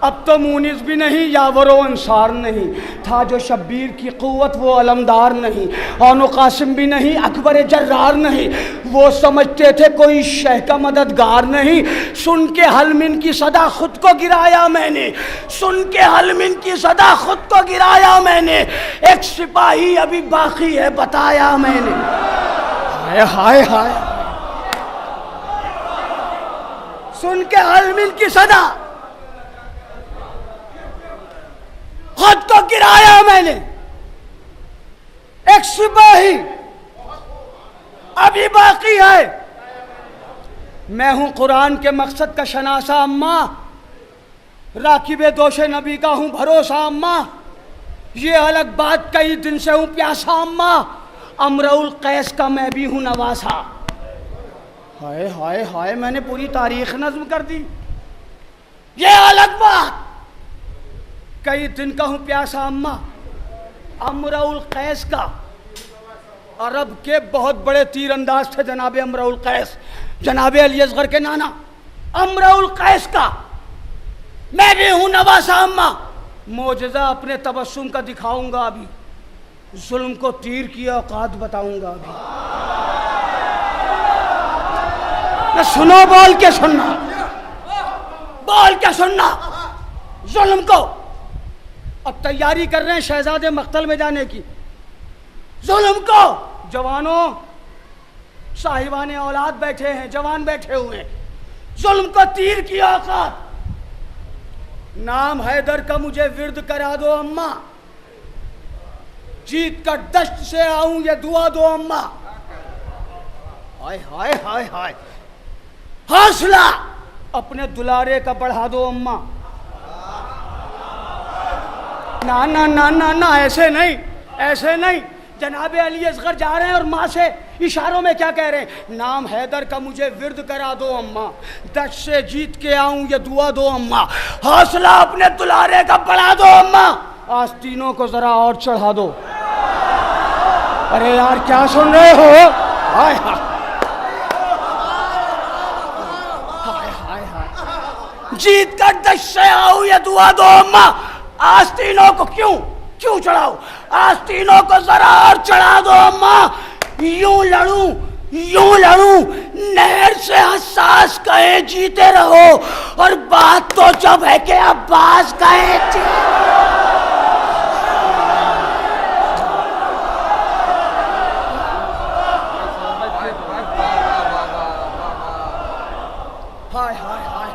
अब तो मुनिस भी नहीं, यावरो अंसार नहीं, था जो शब्बीर की क़ुव्वत वो अलमदार नहीं, औनो कासिम भी नहीं, अकबर जर्रार नहीं, वो समझते थे कोई शह का मददगार नहीं। सुन के हलमिन की सदा खुद को गिराया मैंने, सुन के हलमिन की सदा खुद को गिराया मैंने, एक सिपाही अभी बाकी है बताया मैंने। हाय हाय हाय, सुन के हलमिन की सदा खुद को गिराया मैंने, एक सिपाही अभी बाकी है। मैं हूं कुरान के मकसद का शनासा अम्मा, राकिबे दोषे नबी का हूं भरोसा अम्मा, ये अलग बात कई दिन से हूं प्यासा अम्मा, अमरुल कैस का मैं भी हूं नवासा। हाय हाय हाय, मैंने पूरी तारीख नज्म कर दी। ये अलग बात, कई दिन का हूं प्यासा अम्मा, अमरुल कैस का। अरब के बहुत बड़े तीरंदाज थे जनाब अमरुल कैस, जनाब अली असगर के नाना अमरुल कैस का मैं भी हूं नवासा अम्मा। मोजज़ा अपने तबस्सुम का दिखाऊंगा अभी, जुल्म को तीर की औकात बताऊंगा अभी। न सुनो, बोल के सुनना, बोल के सुनना जुल्म को। अब तैयारी कर रहे हैं शहजादे मख्तल में जाने की। जुल्म को जवानों, साहिबाने औलाद बैठे हैं, जवान बैठे हुए हैं, जुल्म को तीर की औकात। नाम हैदर का मुझे विर्द करा दो अम्मा, जीत कर दश्त से आऊं ये दुआ दो अम्मा। हाय हाय हाय हाय, हौसला अपने दुलारे का बढ़ा दो अम्मा। ना ना ना ना ना, ऐसे नहीं, ऐसे नहीं। जनाब अली असगर जा रहे हैं और माँ से इशारों में क्या कह रहे हैं? नाम हैदर का मुझे विर्द करा दो अम्मा, दश्त से जीत के आऊं ये दुआ दो अम्मा। हौसला अपने दुलारे का बढ़ा दो अम्मा, आस्तीनों को जरा और चढ़ा दो। अरे यार क्या सुन रहे हो? हाय हाय हाय हाय हाय, जीत कर दश्त से आऊं ये दुआ दो अम्मा। आस्तीनों को क्यों चढ़ाओ? आस्तीनों को जरा और चढ़ा दो अम्मा। यूं लड़ूं नहर से हसास कहे जीते रहो, और बात तो जब है कि अब्बास कहे हाय हाय हाय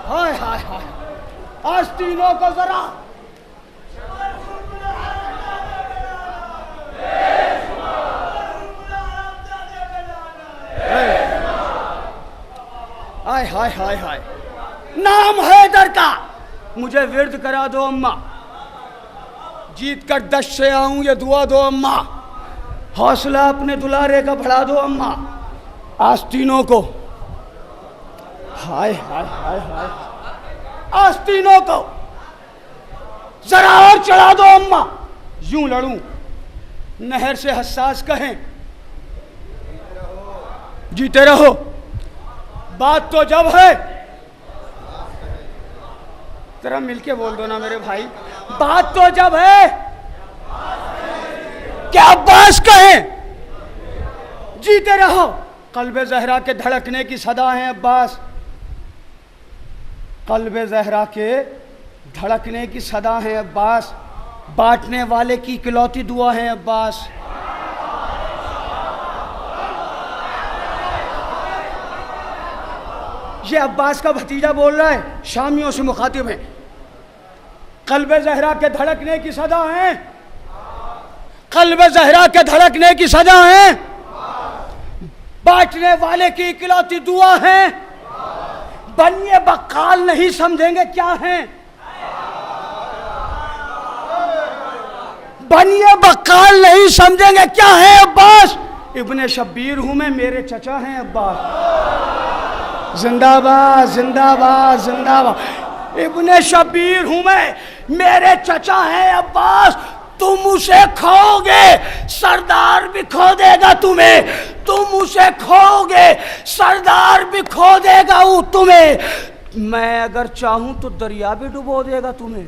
हाय हाय हाय, आस्तीनों को जरा हाय हाय हाय हाय, नाम हैदर का मुझे विर्द करा दो अम्मा, जीत कर दश्त से आऊं ये दुआ दो अम्मा। हौसला अपने दुलारे का बढ़ा दो अम्मा। आस्तीनों को हाय हाय हाय हाय, आस्तीनों को जरा और चढ़ा दो अम्मा। यूं लड़ूं नहर से हसास कहें जीते रहो, बात तो जब है, जरा मिलके बोल दो ना मेरे भाई, बात तो जब है क्या अब्बास कहें जीते रहो। कल्बे ज़हरा के धड़कने की सदा है अब्बास, कल्बे ज़हरा के धड़कने की सदा है अब्बास, बांटने वाले की इकलौती दुआ है अब्बास। ये अब्बास का भतीजा बोल रहा है, शामियों से मुखातिब है। कल्बे ज़हरा के धड़कने की सदा है, कल्बे ज़हरा के धड़कने की सदा है, बांटने वाले की इकलौती दुआ है। बनिए बक्काल नहीं समझेंगे क्या है, बनिए बक्काल नहीं समझेंगे क्या है अब्बास। इब्ने शब्बीर हूं मैं, मेरे चचा हैं अब्बास। जिंदाबाद जिंदाबाद जिंदाबाद। इब्ने शब्बीर हूं मैं, मेरे चचा हैं अब्बास। तुम उसे खोगे सरदार भी खो देगा तुम्हें, तुम उसे खोगे सरदार भी खो देगा वो तुम्हें। मैं अगर चाहूं तो दरिया भी डुबो देगा तुम्हें।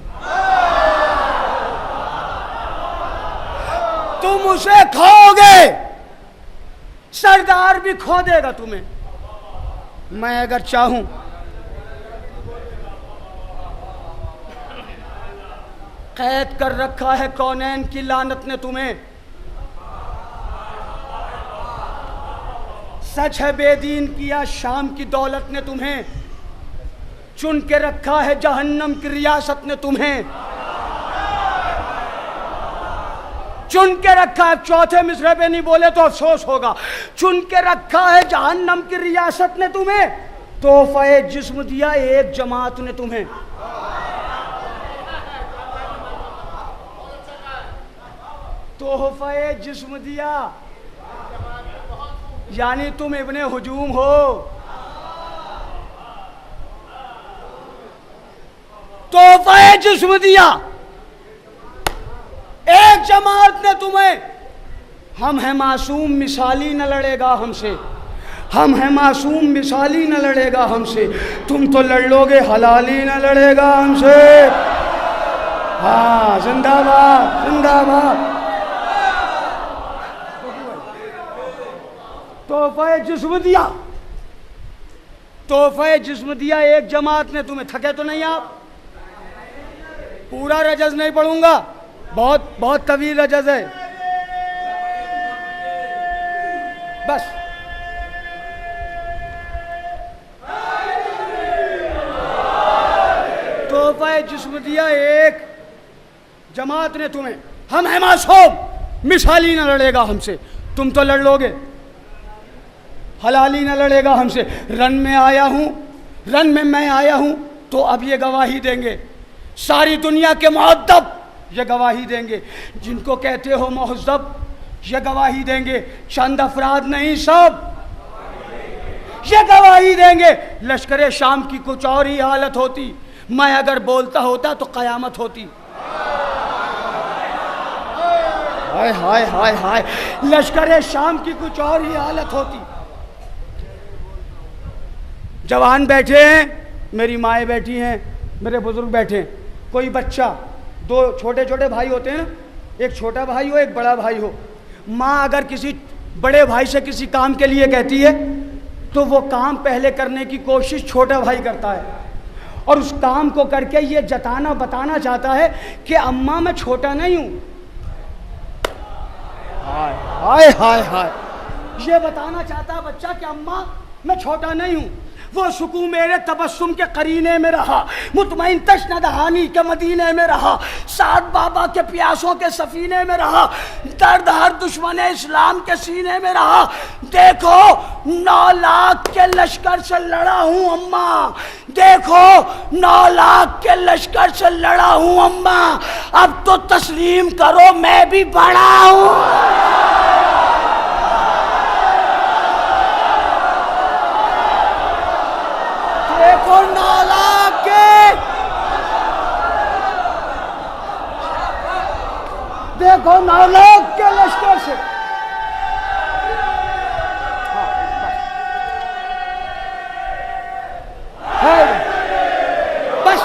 तुम उसे खोगे सरदार भी खो देगा तुम्हें। मैं अगर चाहूं कैद कर रखा है कौनैन की लानत ने तुम्हें। सच है बेदीन किया शाम की दौलत ने तुम्हें, चुन के रखा है जहन्नम की रियासत ने तुम्हें। चुन के रखा है, चौथे मिसरे पे नहीं बोले तो अफसोस होगा। चुन के रखा है जहन्नम की रियासत ने तुम्हें, तोहफे जिस्म दिया एक जमात ने तुम्हें। तोहफे जिस्म दिया यानी तुम इब्ने हुजूम हो। तोहफे जिस्म दिया एक जमात ने तुम्हें। हम हैं मासूम मिसाली न लड़ेगा हमसे, हम हैं मासूम मिसाली न लड़ेगा हमसे, तुम तो लड़ लोगे हलाली न लड़ेगा हमसे। हाँ जिंदाबाद जिंदाबाद। तोहफे जिस्म दिया, तोहफे जिस्म दिया एक जमात ने तुम्हें। थके तो नहीं आप? पूरा रजज़ नहीं पढ़ूंगा, बहुत बहुत तवील रजज़ है। बस तोहफे जिस्म दिया एक जमात ने तुम्हें। हम हैं मासूम मिसाली न लड़ेगा हमसे, तुम तो लड़ लोगे हलाली न लड़ेगा हमसे। रन में आया हूं, रन में मैं आया हूं तो अब ये गवाही देंगे सारी दुनिया के मुअद्दब, ये गवाही देंगे। जिनको कहते हो मुहज़्ज़ब, ये गवाही देंगे। चंद अफराद नहीं सब ये गवाही देंगे। लश्कर शाम की कुछ और ही हालत होती, मैं अगर बोलता होता तो क़यामत होती। हाय हाय हाय हाय, लश्कर शाम की कुछ और ही हालत होती। जवान बैठे हैं, मेरी माएँ बैठी हैं, मेरे बुजुर्ग बैठे हैं। कोई बच्चा, दो छोटे छोटे भाई होते हैं ना, एक छोटा भाई हो एक बड़ा भाई हो। माँ अगर किसी बड़े भाई से किसी काम के लिए कहती है तो वो काम पहले करने की कोशिश छोटा भाई करता है, और उस काम को करके ये जताना बताना चाहता है कि अम्मा मैं छोटा नहीं हूँ। हाय हाय हाय हाय, ये बताना चाहता है बच्चा कि अम्मा मैं छोटा नहीं हूँ। वो सुकून मेरे तबस्सुम के करीने में रहा, मुतमईन तश्न दहानी के मदीने में रहा, साद बाबा के प्यासों के सफीने में रहा, दर्द हर दुश्मन इस्लाम के सीने में रहा। देखो 9 लाख के लश्कर से लड़ा हूँ अम्मा, देखो 9 लाख के लश्कर से लड़ा हूँ अम्मा, अब तो तस्लीम करो मैं भी बड़ा हूँ। देखो 9 लाख के, देखो 9 लाख के लश्कर से। बस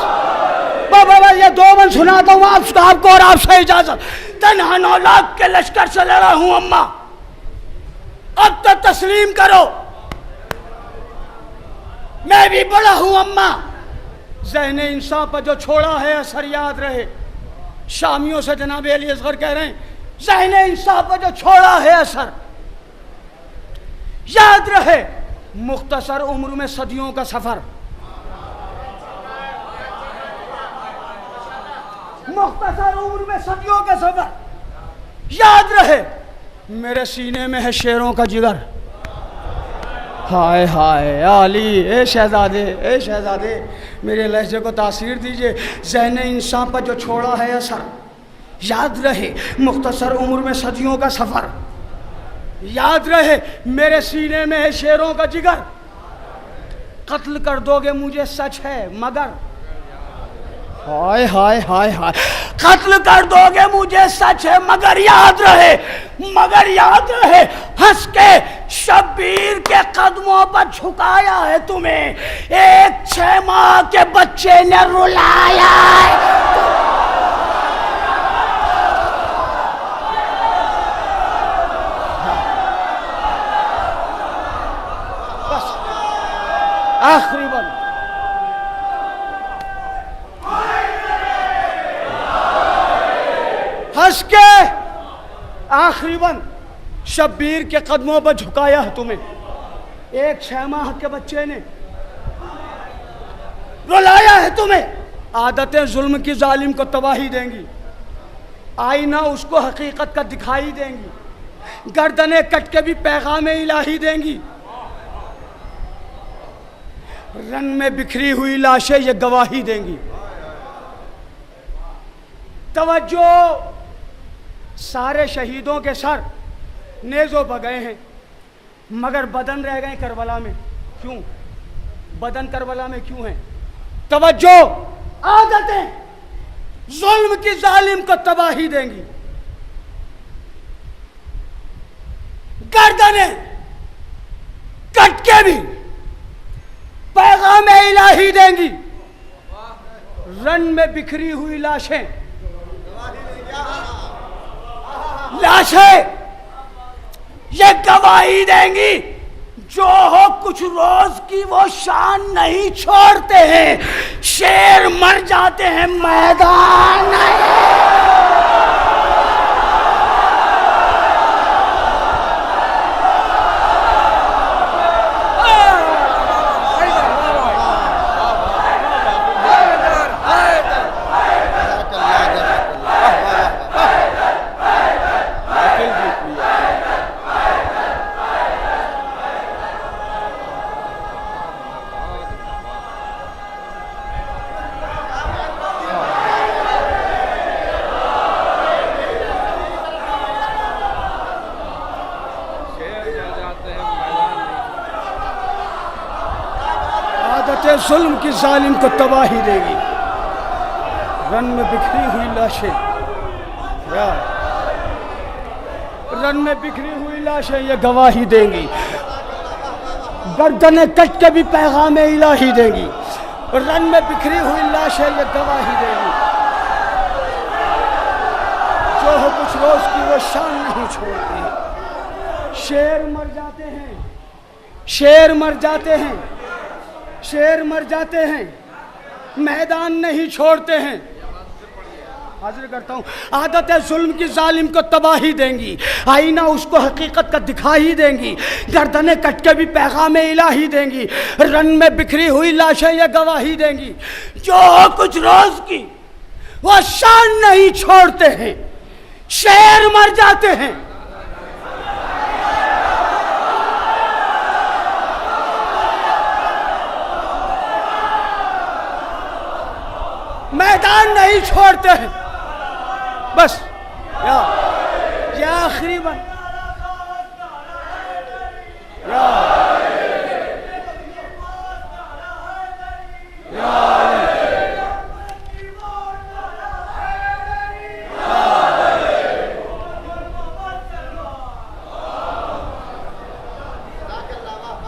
बाबा ये 2 बंद सुनाता हूँ आपको और आपसे इजाजत। तन्हा 9 लाख के लश्कर से लड़ा हूँ अम्मा, अब तो तस्लीम करो मैं भी बड़ा हूं अम्मा। ज़हने इंसान पर जो छोड़ा है असर याद रहे। शामियों से जनाब अली असगर कह रहे हैं, ज़हने इंसान पर जो छोड़ा है असर याद रहे। मुख्तसर उम्र में सदियों का सफर, मुख्तसर उम्र में सदियों का सफर याद रहे। मेरे सीने में है शेरों का जिगर। हाय हाय अली, ए शहजादे मेरे लहजे को तासीर दीजिए। ज़हन इंसान पर जो छोड़ा है असर याद रहे। मुख्तसर उम्र में सदियों का सफ़र याद रहे। मेरे सीने में है शेरों का जिगर। कत्ल कर दोगे मुझे सच है मगर, हाय हाय हाय हाय, कत्ल कर दोगे मुझे सच है मगर याद रहे, मगर याद रहे। हंस के शब्बीर के कदमों पर झुकाया है तुम्हें, एक 6 माह के बच्चे ने रुलाया है। बस आखिरी बार हंस के आखिरी बंद शब्बीर के कदमों पर झुकाया है तुम्हें, एक 6 माह के बच्चे ने रुलाया है तुम्हें। आदतें जुल्म की जालिम को तबाही देंगी, आईना उसको हकीकत का दिखाई देंगी, गर्दनें कट के भी पैगाम इलाही देंगी। रन में बिखरी हुई लाशें ये गवाही देंगी। तवज्जो, सारे शहीदों के सर नेज़ों पर गए हैं मगर बदन रह गए करबला में। क्यों बदन करबला में क्यों है? तवज्जो, आदतें जुल्म की जालिम को तबाही देंगी, गर्दनें कट के भी पैगाम इलाही देंगी। रन में बिखरी हुई लाशें ये गवाही देंगी। जो हो कुछ रोज की वो शान नहीं छोड़ते हैं, शेर मर जाते हैं मैदान नहीं। जुल्म की जालिम को तबाही देगी। रन में बिखरी हुई लाशें, रन में बिखरी हुई लाशें ये गवाही देंगी। गर्दनें कट के भी पैगाम इलाही देंगी। रन में बिखरी हुई लाशें ये गवाही देंगी। जो हो कुछ रोज की वो शान नहीं छोड़ती। शेर मर जाते हैं, शेर मर जाते हैं, शेर मर जाते हैं, मैदान नहीं छोड़ते हैं। हाजिर करता हूँ, आदतें जुल्म की जालिम को तबाही देंगी। आईना उसको हकीकत का दिखाई देंगी। गर्दनें कट के भी पैगाम इलाही देंगी। रन में बिखरी हुई लाशें ये गवाही देंगी। जो कुछ रोज की वो शान नहीं छोड़ते हैं, शेर मर जाते हैं। मैदान नहीं छोड़ते हैं। बस या आखिरी बन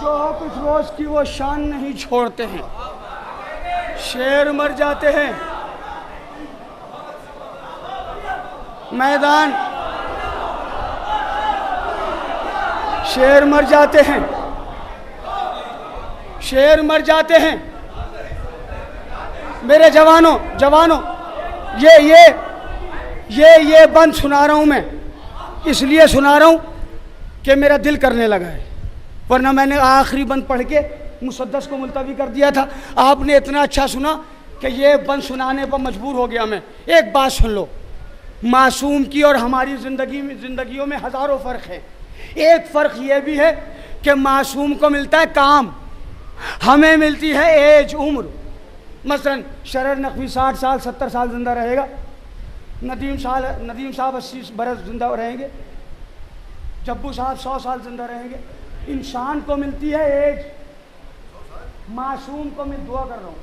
जो कुछ रोज की वो शान नहीं छोड़ते हैं, शेर मर जाते हैं। मैदान, शेर मर जाते हैं, शेर मर जाते हैं। मेरे जवानों, ये बंद सुना रहा हूं मैं, इसलिए सुना रहा हूं कि मेरा दिल करने लगा है, वरना मैंने आखिरी बंद पढ़ के मुसद्दस को मुलतवी कर दिया था। आपने इतना अच्छा सुना कि ये बंद सुनाने पर मजबूर हो गया मैं। एक बात सुन लो, मासूम की और हमारी जिंदगियों में हज़ारों फ़र्क है। एक फ़र्क ये भी है कि मासूम को मिलता है काम, हमें मिलती है एज, उम्र। मसलन शरर नकवी 60 साल 70 साल ज़िंदा रहेगा, नदीम साहब 80 बरस ज़िंदा रहेंगे, जब्बू साहब 100 साल ज़िंदा रहेंगे। इंसान को मिलती है एज, मासूम को दुआ कर रहा हूँ,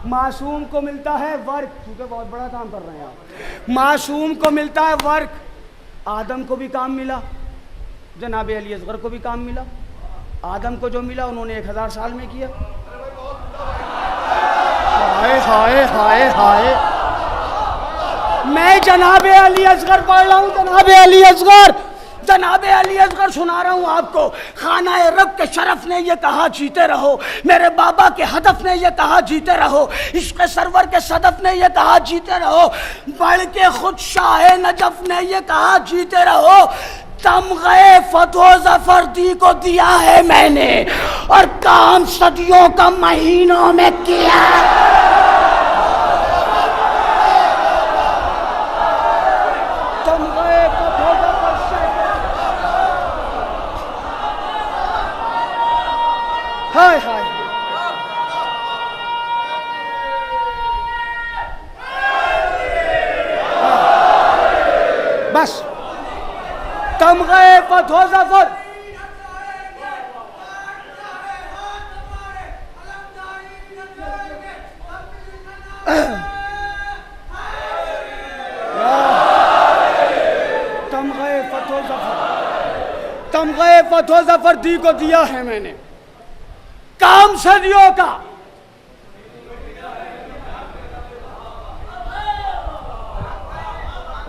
मासूम को मिलता है वर्क, क्योंकि बहुत बड़ा काम कर रहे हैं आप। मासूम को मिलता है वर्क। आदम को भी काम मिला, जनाब अली असगर को भी काम मिला। आदम को जो मिला उन्होंने 1000 साल में किया। हाय हाय हाय हाय, मैं जनाब अली असगर पढ़ रहा हूँ, जनाब अली असगर, जनाब अली असगर सुना रहा हूँ आपको। खाना रब के शरफ ने ये कहा जीते रहो, मेरे बाबा के हदफ ने ये कहा जीते रहो, इश्क़ सरवर के सदफ ने ये कहा जीते रहो, बढ़ के खुद शाह नजफ ने ये कहा जीते रहो। तमग़े फतो ज़फ़रदी को दिया है मैंने और काम सदियों का महीनों में किया। फतह जफर। तमग़े फतह जफर, तमग़े फतह जफर दी को दिया है मैंने, काम सदियों का।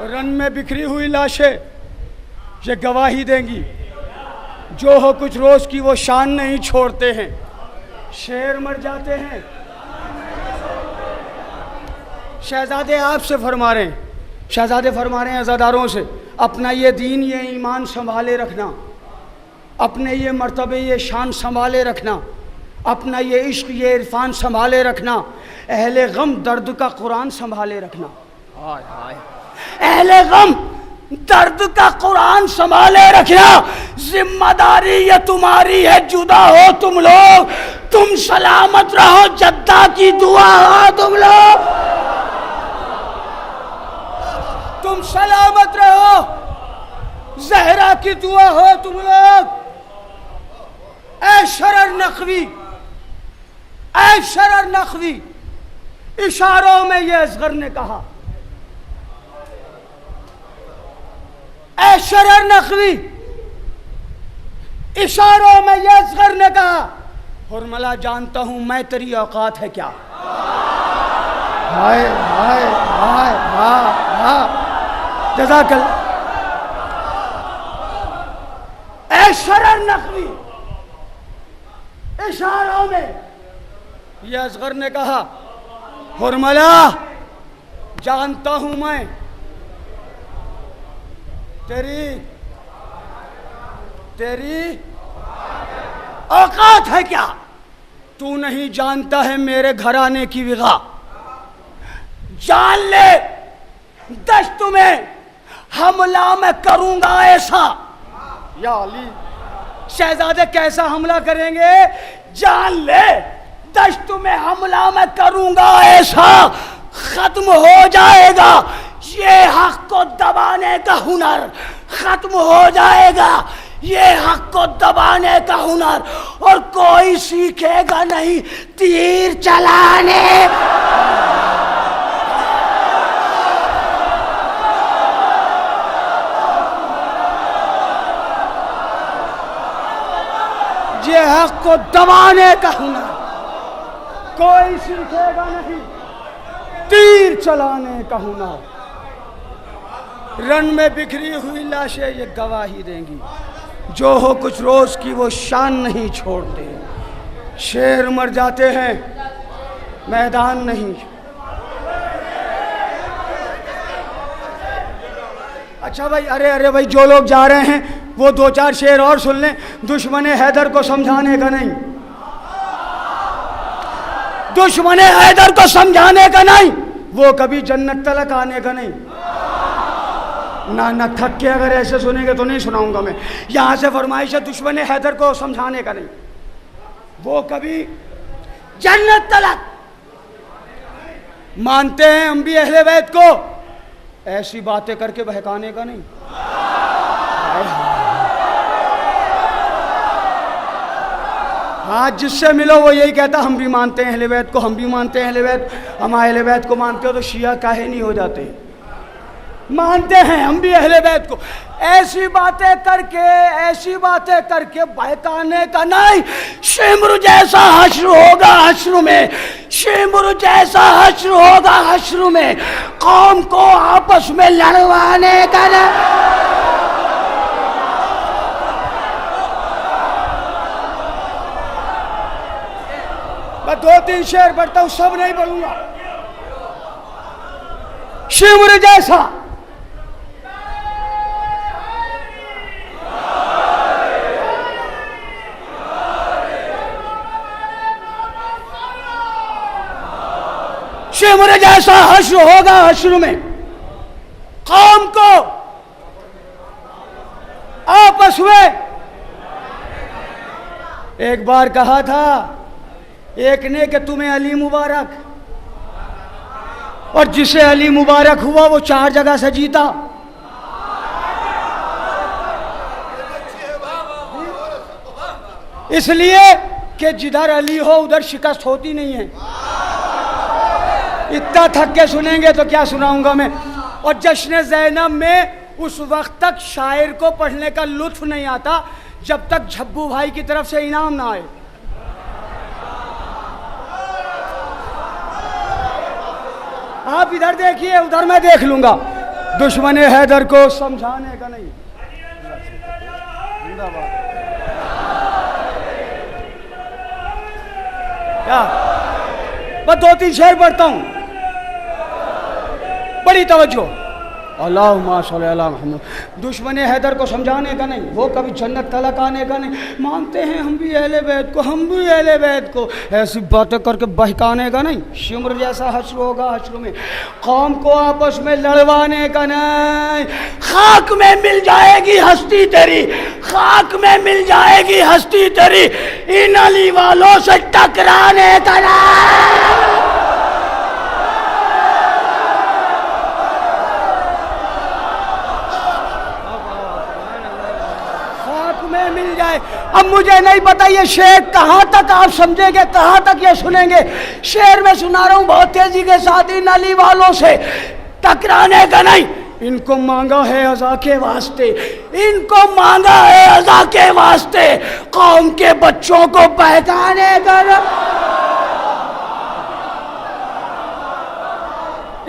रन में बिखरी हुई लाशें ये गवाही देंगी, जो हो कुछ रोज की वो शान नहीं छोड़ते हैं। शेर मर जाते हैं। शहजादे आपसे फरमा रहे हैं, शहजादे फरमा रहे हैं अज़ादारों से, अपना ये दीन ये ईमान संभाले रखना, अपने ये मर्तबे ये शान संभाले रखना, अपना ये इश्क ये इरफान संभाले रखना, अहले गम दर्द का कुरान संभाले रखना। हाय हाय, अहले गम दर्द का कुरान संभाले रखना। जिम्मेदारी ये तुम्हारी है, जुदा हो तुम लोग, तुम सलामत रहो, जद्दा की दुआ हो तुम लोग, तुम सलामत रहो, जहरा की दुआ हो तुम लोग। ऐ शरर नखवी, ऐ शरर नखवी, इशारों में ये असगर ने कहा, ऐ शरर नखवी, इशारों में ये असगर ने कहा, हुरमला जानता हूं मैं तेरी औकात है क्या। हाय हाय हाय हाय, जज़ाकल। ऐ शरर नखवी, इशारों में ये असगर ने कहा, हुरमला जानता हूं मैं तेरी औकात है क्या। तू नहीं जानता है मेरे घराने की विगा, जान ले दश्त में हमला मैं करूंगा ऐसा। या अली, शहजादे कैसा हमला करेंगे, जान ले दश्त में हमला मैं करूंगा ऐसा, खत्म हो जाएगा ये हक को दबाने का हुनर, खत्म हो जाएगा ये हक को दबाने का हुनर, और कोई सीखेगा नहीं तीर चलाने। ये हक को दबाने का हुनर कोई सीखेगा नहीं, तीर चलाने का हुनर। रन में बिखरी हुई लाशें ये गवाही देंगी, जो हो कुछ रोज की वो शान नहीं छोड़ते। शेर मर जाते हैं, मैदान नहीं। अच्छा भाई, अरे भाई, जो लोग जा रहे हैं वो दो चार शेर और सुन लें, दुश्मन हैदर को समझाने का नहीं, दुश्मन हैदर को समझाने का नहीं, वो कभी जन्नत तलक आने का नहीं। ना थक के अगर ऐसे सुनेंगे तो नहीं सुनाऊंगा मैं। यहां से फरमाइश है दुश्मन हैदर को समझाने का नहीं, वो कभी जन्नत तलक। मानते हैं हम भी अहले बैत को, ऐसी बातें करके बहकाने का नहीं। हाँ, जिससे मिलो वो यही कहता हम भी मानते हैं अहले बैत को, हम भी मानते हैं अहले बैत, हम अहले बैत को मानते हो तो शिया काहे नहीं हो जाते। मानते हैं हम भी अहले बैत को, ऐसी बातें करके बहकाने का नहीं। शिमर जैसा हश्र होगा हश्र में, शिमर जैसा हश्र होगा हश्र में, कौम को आपस में लड़वाने का नहीं। मैं दो तीन शेर पढ़ता हूं, सब नहीं पढ़ूंगा। शिमर जैसा शिमर जैसा हश्र होगा हश्र में, कौम को आपस में। एक बार कहा था एक ने कि तुम्हें अली मुबारक, और जिसे अली मुबारक हुआ वो चार जगह से जीता। इसलिए कि जिधर अली हो उधर शिकस्त होती नहीं है। इतना थक के सुनेंगे तो क्या सुनाऊंगा मैं। और जश्न ज़ैनब में उस वक्त तक शायर को पढ़ने का लुत्फ नहीं आता जब तक झब्बू भाई की तरफ से इनाम ना आए। आप इधर देखिए, उधर मैं देख लूंगा। दुश्मन हैदर को समझाने का नहीं। क्या बस 2-3 शेर पढ़ता हूं, बड़ी तवज्जो। अल्लाहुम्मा सल्ली अला मुहम्मद। दुश्मन हैदर को समझाने का नहीं, वो कभी जन्नत तलक आने का नहीं। मानते हैं हम भी अहले बैत को, हम भी अहले बैत को, ऐसी बातें करके बहकाने का नहीं। शिमर जैसा हश्र होगा, हश्र में कौम को आपस में लड़वाने का नहीं। खाक में मिल जाएगी हस्ती तेरी, खाक में मिल जाएगी हस्ती तेरी, इन अली वालों से टकराने का नहीं। मिल जाए। अब मुझे नहीं पता ये शेर कहाँ तक आप समझेंगे, कहाँ तक ये सुनेंगे। शेर में सुना रहा हूँ बहुत तेजी के साथ, इन अली वालों से टकराने का नहीं। इनको मांगा है अज़ा के वास्ते, इनको मांगा है अज़ा के वास्ते, कौम के बच्चों को बहकाने का नहीं।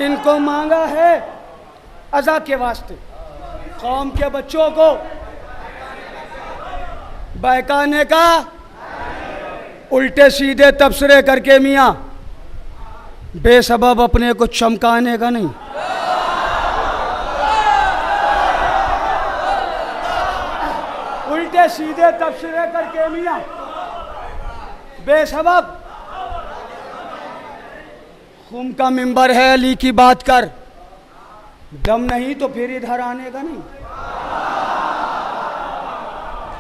इनको मांगा है अज़ा के वास्ते, कौम के बच्चों को बहकाने का, उल्टे सीधे तबसरे करके मियाँ बेसबब अपने को चमकाने का नहीं। उल्टे सीधे तबसरे करके मियाँ बेसबब। खून का मिंबर है अली की बात कर, दम नहीं तो फिर इधर आने का नहीं।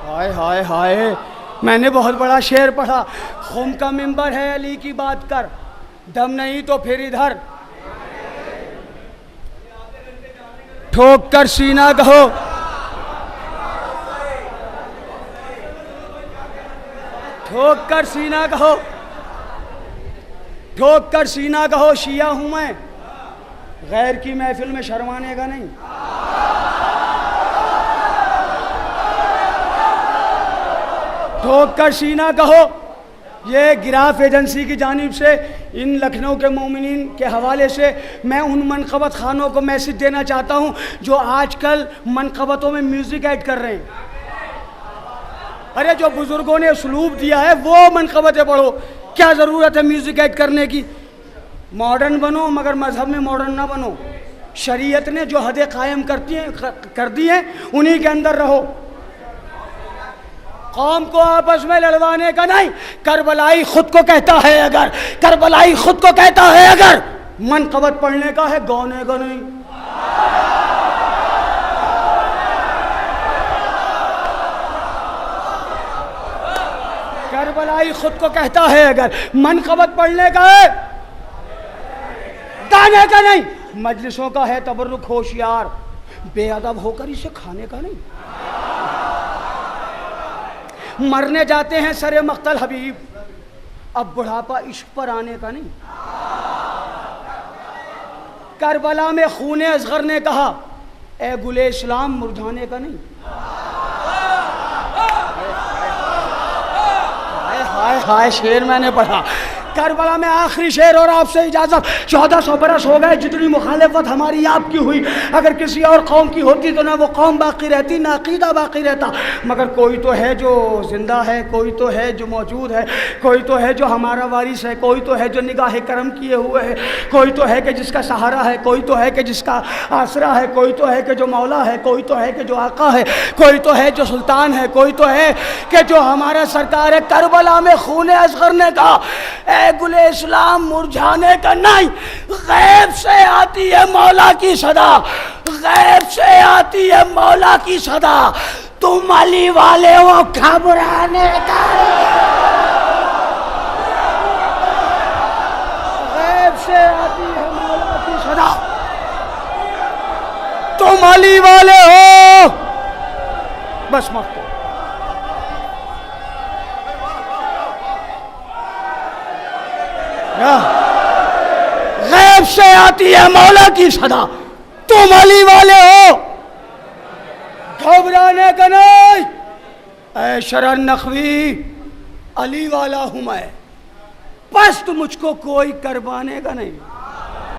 हाय हाय हाय, मैंने बहुत बड़ा शेर पढ़ा। खून का मिंबर है अली की बात कर, दम नहीं तो फिर इधर। ठोक कर सीना कहो, ठोक कर सीना कहो, ठोक कर सीना कहो, शिया हूं मैं, गैर की महफिल में शर्माने का नहीं। ठोक कर सीना कहो। ये गिराफ एजेंसी की जानिब से इन लखनऊ के मोमिनीन के हवाले से मैं उन मनक़बत खानों को मैसेज देना चाहता हूँ जो आजकल मनक़बतों में म्यूज़िक ऐड कर रहे हैं। अरे जो बुज़ुर्गों ने उसलूब दिया है वो मनक़बतें पढ़ो, क्या ज़रूरत है म्यूज़िक ऐड करने की। मॉडर्न बनो मगर मज़हब में मॉडर्न ना बनो। शरीयत ने जो हदें कायम कर दी हैं उन्हीं के अंदर रहो। कौम को आपस में लड़वाने का नहीं। करबलाई खुद को कहता है अगर, करबलाई खुद को कहता है अगर, मनक़बत पढ़ने का है, गाने का नहीं। करबलाई खुद को कहता है अगर, मनक़बत पढ़ने का है, गाने का नहीं। मजलिसों का है तबर्रुक होशियार, बेअदब होकर इसे खाने का नहीं। मरने जाते हैं सरे मख्तल हबीब, अब बुढ़ापा इश्क पर आने का नहीं। करबला में खूने असगर ने कहा, ए गुले इस्लाम मुरझाने का नहीं। हाय हाय हाय, शेर मैंने पढ़ा करबला में, आखिरी शेर और आपसे इजाज़त। 1400 बरस हो गए, जितनी मुखालफत हमारी आपकी हुई, अगर किसी और कौम की होती तो ना वो कौम बाकी रहती ना अकीदा बाकी रहता। मगर कोई तो है जो ज़िंदा है, कोई तो है जो मौजूद है, कोई तो है जो हमारा वारिस है, कोई तो है जो निगाह करम किए हुए है, कोई तो है कि जिसका सहारा है, कोई तो है कि जिसका आसरा है, कोई तो है कि जो मौला है, कोई तो है कि जो आका है, कोई तो है जो सुल्तान है, कोई तो है कि जो हमारा सरकार है। करबला में खूने असगर ने कहा, गुले इस्लाम मुरझाने का नहीं। गैब से आती है मौला की सदा, गैब से आती है मौला की सदा, तुम अली वाले हो घबराने का। गैब से आती है मौला की सदा, तुम अली वाले हो। बस मत गैब से आती है मौला की सदा, तुम अली वाले हो, घबराने का नहीं। ऐ शरण नखवी, अली वाला हूं मैं, बस तो मुझको कोई करवाने का नहीं।